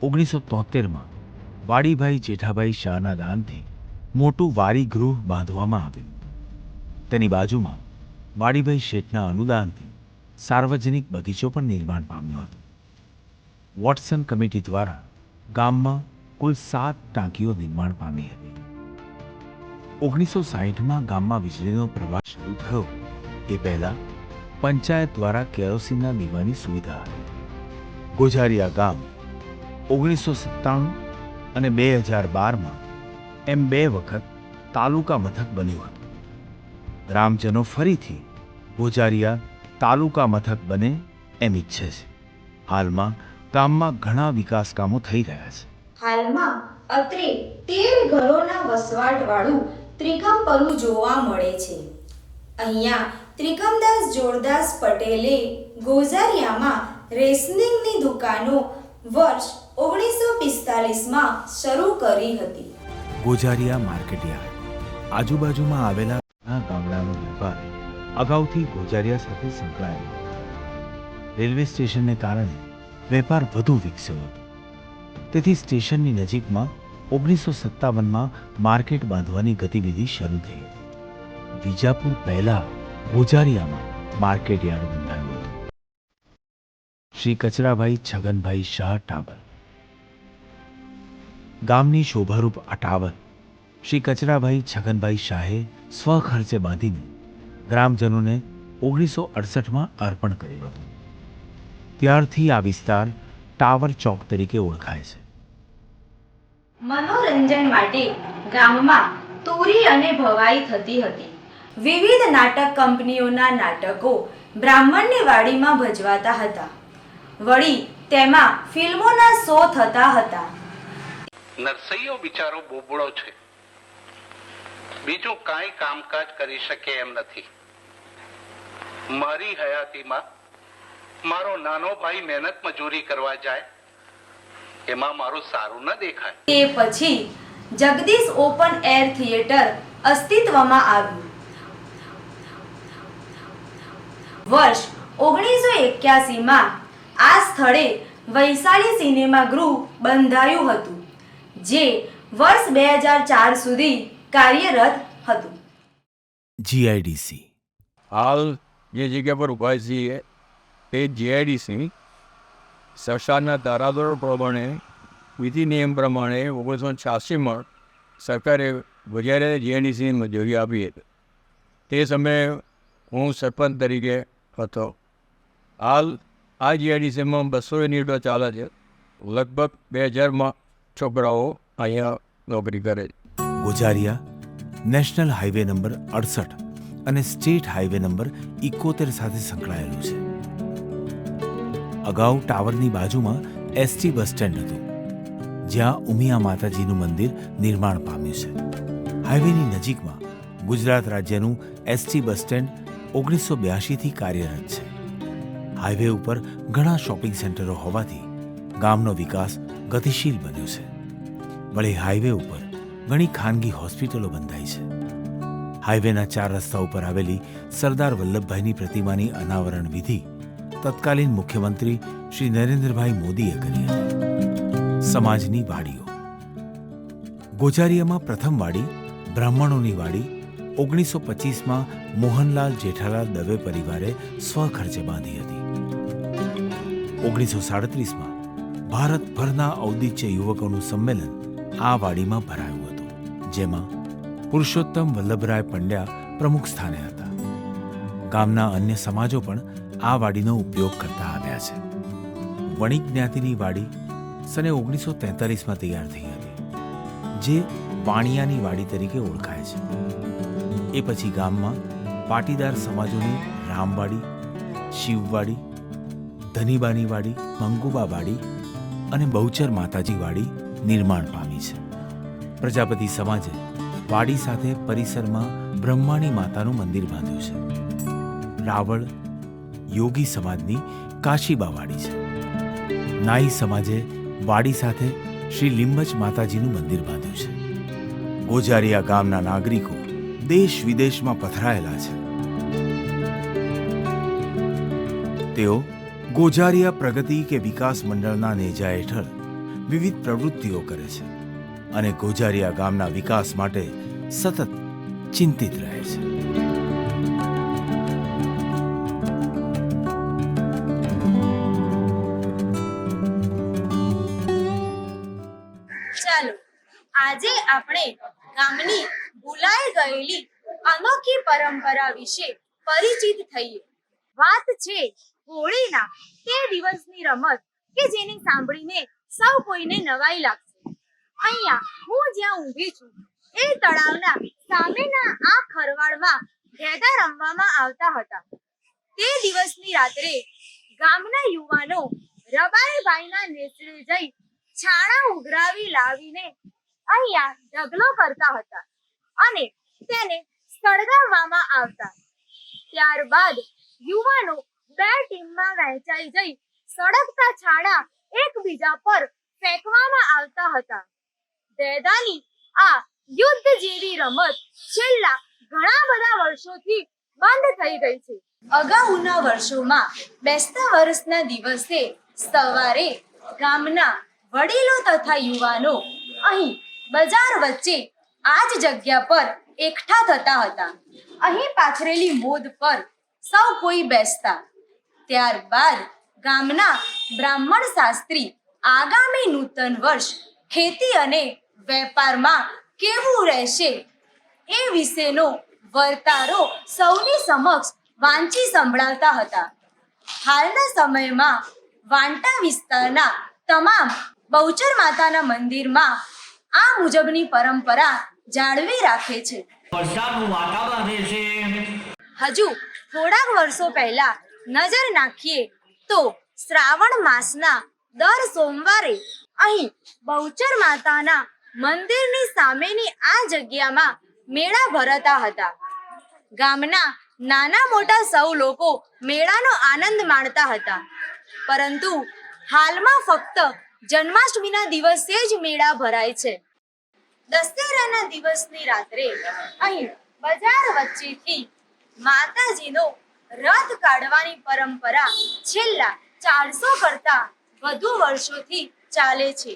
C: 1973માં વાડીભાઈ જેઠાભાઈ શાહના દાનથી મોટું વારી ગૃહ બાંધવામાં આવ્યું. તેની બાજુમાં વાડીભાઈ શેઠના અનુદાનથી સાર્વજનિક બગીચો પણ નિર્માણ પામ્યો હતો. વોટસન કમિટી દ્વારા ગામમાં કુલ 7 ટાંકીઓ નિર્માણ પામી હતી. 1960માં ગામમાં વીજળીનો પ્રવાહ શરૂ થયો એ પહેલાં પંચાયત દ્વારા કેરોસીનના દીવાની સુવિધા હતી. ગોજારિયા ગામ 1997 અને 2012માં એમ 2 વખત તાલુકા મથક બન્યું હતું. ગ્રામજનો ફરીથી ગોજારિયા તાલુકા મથક બને એમ ઈચ્છે છે. હાલમાં ગામમાં ઘણા વિકાસ કામો થઈ રહ્યા છે.
E: હાલમાં અત્રે 13 ઘરોના વસવાટવાળું ત્રિકમપરું જોવા મળે છે. અહીંયા ત્રિકમદાસ જોરદાસ પટેલે ગોજારિયામાં રેશનિંગની દુકાનો વર્ષ 1945માં શરૂ કરી હતી.
C: ગોજારિયા માર્કેટયાર્ડ આજુબાજુમાં આવેલા ઘણા ગામડાનો વેપાર અગાઉથી ગોજારિયા સાથે સંકળાયેલો હતો. રેલવે સ્ટેશનને કારણે વેપાર વધુ વિકસ્યો હતો. તેથી સ્ટેશનની નજીકમાં 1957માં માર્કેટ બાંધવાની ગતિવિધિ શરૂ થઈ હતી. વિજાપુર પહેલા ગોજારિયામાં માર્કેટયાર્ડ બંધાયું હતું. શ્રી કચરાભાઈ છગનભાઈ શાહ ટાવર. ગામની શોભારૂપ આ ટાવર શ્રી કચરાભાઈ છગનભાઈ શાહે સ્વખર્ચે બાંધીને ગ્રામજનોને 1968માં અર્પણ કર્યું હતું. ત્યારથી આ વિસ્તાર ટાવર ચોક તરીકે ઓળખાય છે.
E: મનોરંજન માટે ગામમાં તોરી અને ભવાઈ થતી હતી. વિવિધ નાટક કંપનીઓના નાટકો બ્રાહ્મણની વાડીમાં ભજવાતા હતા. વળી તેમાં ફિલ્મોના શો થતા હતા.
S: નરસૈયો બિચારો બોબડો છે, બીજું કાંઈ કામકાજ કરી શકે એમ નથી. મારી હયાતીમાં મારો નાનો ભાઈ મહેનત મજૂરી કરવા જાય એમાં મારું સારું ન દેખાય.
E: તે પછી જગદીશ ઓપન એર થિયેટર અસ્તિત્વમાં આવ્યું. વર્ષ 1981માં આ સ્થળે વૈશાલી સિનેમા ગૃહ બંધાયું હતું, જે વર્ષ 2004 સુધી કાર્યરત હતું.
C: જીઆઈડીસી
T: હાલ જે જગ્યા પર ઉભા છીએ તે જીઆઈડીસી સરકારના ધારાધોરણ પ્રમાણે વિધિ નિયમ પ્રમાણે 1986માં સરકારે વજારે જીઆઈડીસીની મંજૂરી આપી હતી. તે સમયે હું સરપંચ તરીકે હતો. હાલ આ જીઆઈડીસીમાં 200 યુનિટો ચાલે છે. લગભગ 2000 છોકરાઓ અહીંયા નોકરી કરે છે.
C: ગોજારિયા નેશનલ હાઈવે નંબર 68 અને સ્ટેટ હાઈવે નંબર 71 સાથે સંકળાયેલું છે. અગાઉ ટાવરની બાજુમાં એસટી બસ સ્ટેન્ડ હતું, જ્યાં ઉમિયા માતાજીનું મંદિર નિર્માણ પામ્યું છે. હાઈવેની નજીકમાં ગુજરાત રાજ્યનું એસટી બસ સ્ટેન્ડ 1982થી કાર્યરત છે. હાઈવે ઉપર ઘણા શોપિંગ સેન્ટરો હોવાથી ગામનો વિકાસ ગતિશીલ બન્યો છે. વળી હાઈવે ઉપર ઘણી ખાનગી હોસ્પિટલો બંધાઈ છે. હાઈવેના 4 રસ્તા ઉપર આવેલી સરદાર વલ્લભભાઈની પ્રતિમાની અનાવરણ વિધિ તત્કાલીન મુખ્યમંત્રી શ્રી નરેન્દ્રભાઈ મોદીએ કરી હતી. સમાજની વાડીઓ. ગોજારિયામાં પ્રથમ વાડી બ્રાહ્મણોની વાડી 1925માં મોહનલાલ જેઠાલાલ દવે પરિવારે સ્વખર્ચે બાંધી હતી. 1937માં ભારતભરના ઔદિત્ય યુવકોનું સંમેલન આ વાડીમાં ભરાયું હતું, જેમાં પુરુષોત્તમ વલ્લભરાય પંડ્યા પ્રમુખ સ્થાને હતા. ગામના અન્ય સમાજો પણ આ વાડીનો ઉપયોગ કરતા આવ્યા છે. વણિક જ્ઞાતિની વાડી સને 1943માં તૈયાર થઈ હતી, જે વાણિયાની વાડી તરીકે ઓળખાય છે. એ પછી ગામમાં પાટીદાર સમાજોની રામવાડી, શિવવાડી, ધનીબાની વાડી, મંગુબા વાડી અને બહુચર માતાજી વાડી નિર્માણ પામી છે. પ્રજાપતિ સમાજે વાડી સાથે પરિસરમાં બ્રહ્માણી માતાનું મંદિર બાંધ્યું છે. રાવળ યોગી સમાજની કાશીબા વાડી છે. નાઈ સમાજે વાડી સાથે શ્રી લીંબચ માતાજીનું મંદિર બાંધ્યું છે. ગોજારિયા ગામના નાગરિકો દેશ વિદેશમાં પથરાયેલા છે. તેઓ ગોજારિયા પ્રગતિ કે વિકાસ મંડળના નેજા હેઠળ વિવિધ પ્રવૃત્તિઓ કરે છે અને ગોજારિયા ગામના વિકાસ માટે સતત ચિંતિત રહે છે.
E: ચાલો આજે આપણે ગામની ભૂલાઈ ગયેલી અનોખી પરંપરા વિશે પરિચિત થઈએ. વાત છે હોળીના તે દિવસની રમત કે જેને સાંભળીને સૌ કોઈને નવાઈ લાગશે. અહીંયા હું જ્યાં ઊભી છું એ તળાવના સામેના આ ખરવાડમાં ભેગા રમવામાં આવતા હતા. તે દિવસની રાત્રે ગામના યુવાનો રબાઈભાઈના નેસડે જઈ છાણા ઉઘરાવી લાવીને અહીંયા ઢગલો કરતા હતા અને તેને સળગાવવામાં આવતા. ત્યારબાદ યુવાનો 2 ટીમમાં વહેંચાઈ જઈ સળગતા છાણા એકબીજા પર ફેંકવામાં આવતા હતા. દેદાની આ યુદ્ધ જેવી રમત છેલ્લા ઘણા બધા વર્ષોથી બંધ થઈ ગઈ છે. અગાઉના વર્ષોમાં બેસતા વર્ષના દિવસે સવારે ગામના વડીલો તથા યુવાનો અહીં બજાર વચ્ચે આ જ જગ્યા પર એકઠા થતા હતા. અહીં પાથરેલી મોદ પર સૌ કોઈ બેસતા. ત્યારબાદ ગામના બ્રાહ્મણ શાસ્ત્રી આગામી નૂતન વર્ષ ખેતી અને વેપારમાં કેવું રહેશે એ વિશેનો વર્તારો સૌની સમક્ષ વાંચી સંભળાવતા હતા. હાલના સમયમાં વાંટા વિસ્તારના તમામ બહુચર માતાના મંદિરમાં આ મુજબની પરંપરા જાળવી રાખે છે.
B: વરસાદનું વાતાવરણ રહેશે.
E: હજુ થોડાક વર્ષો પહેલા નજર નાખીએ તો શ્રાવણ માસના દર સોમવારે અહીં બહુચર માતાના મંદિરની સામેની આ જગ્યામાં મેળા ભરાતા હતા. ગામના નાના મોટા સૌ લોકો મેળાનો આનંદ માણતા હતા. પરંતુ હાલમાં ફક્ત જન્માષ્ટમીના દિવસે જ મેળા ભરાય છે. દશેરાના દિવસની રાત્રે અહીં બજાર વચ્ચેથી માતાજીનો રથ કાઢવાની પરંપરા છેલ્લા 400 કરતા વધુ વર્ષોથી ચાલે છે.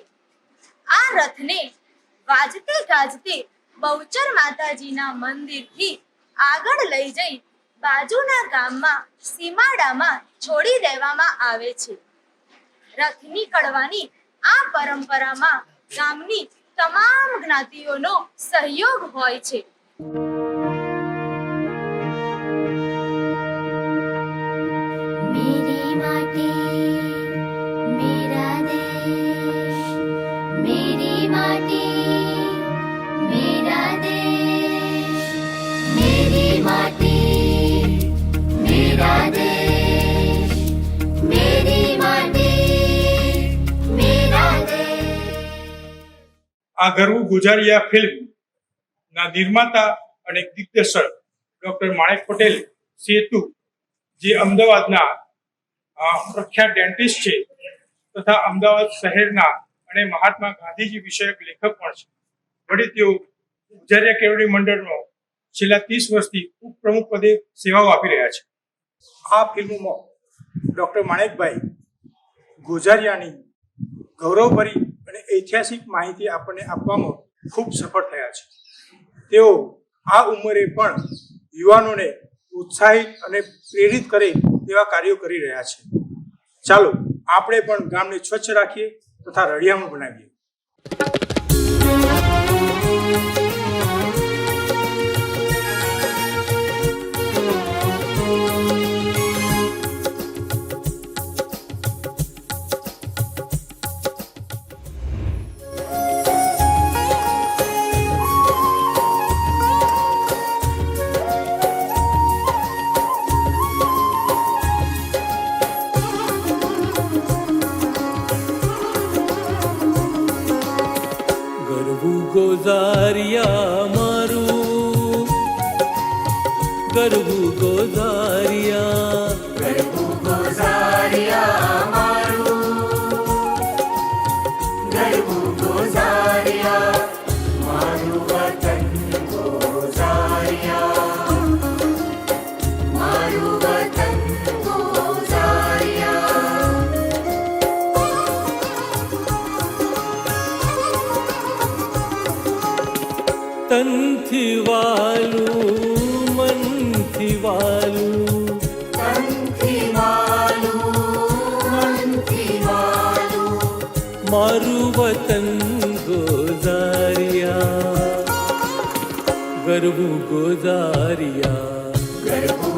E: આ રથને વાજતે ગાજતે બહુચર માતાજીના મંદિરથી આગળ લઈ જઈ બાજુના ગામમાં સીમાડામાં છોડી દેવામાં આવે છે. રથ નીકળવાની આ પરંપરામાં ગામની તમામ જ્ઞાતિઓનો સહયોગ હોય છે.
F: मेरी माटी मेरा देश, मेरी माटी मेरा देश, मेरी माटी मेरा देश, मेरी माटी मेरा देश.
U: આ ગરવું ગુજારિયા ફિલ્મ ના નિર્માતા અને દિગ્દર્શક ડોક્ટર માણેક પટેલ સેતુ, જે અમદાવાદના પ્રખ્યાત ડેન્ટિસ્ટ છે તથા અમદાવાદ શહેરના અને મહાત્મા ગાંધીજી વિષયક લેખક પણ છે. વળી તેઓ ગુજારિયા કેળવણી મંડળનો છેલ્લા 30 વર્ષથી ઉપપ્રમુખ પદે સેવાઓ આપી રહ્યા છે. આ ફિલ્મમાં ડોક્ટર માણેકભાઈ ગુજારિયાની ગૌરવભરી અને ઐતિહાસિક માહિતી આપણને આપવામાં ખૂબ સફળ થયા છે. તેઓ આ ઉંમરે પણ યુવાનોને ઉત્સાહિત અને પ્રેરિત કરે તેવા કાર્યો કરી રહ્યા છે. ચાલો આપણે પણ ગામને સ્વચ્છ રાખીએ તથા રળિયામણું બનાવીએ.
A: ગોઝારિયા મારું, ગરબુ ગોઝારિયા,
B: ગરબુ ગોઝારિયા મારું, ગરબુ ગોઝારિયા મારું વતન ગોઝારિયા, મારું વતન ગોઝારિયા.
A: તનથી વાલું મનથી વાલું,
B: તનથી વાલું મનથી વાલું
A: મારું વતન ગોઝારિયા, ગરબુ ગોઝારિયા,
B: ગરબુ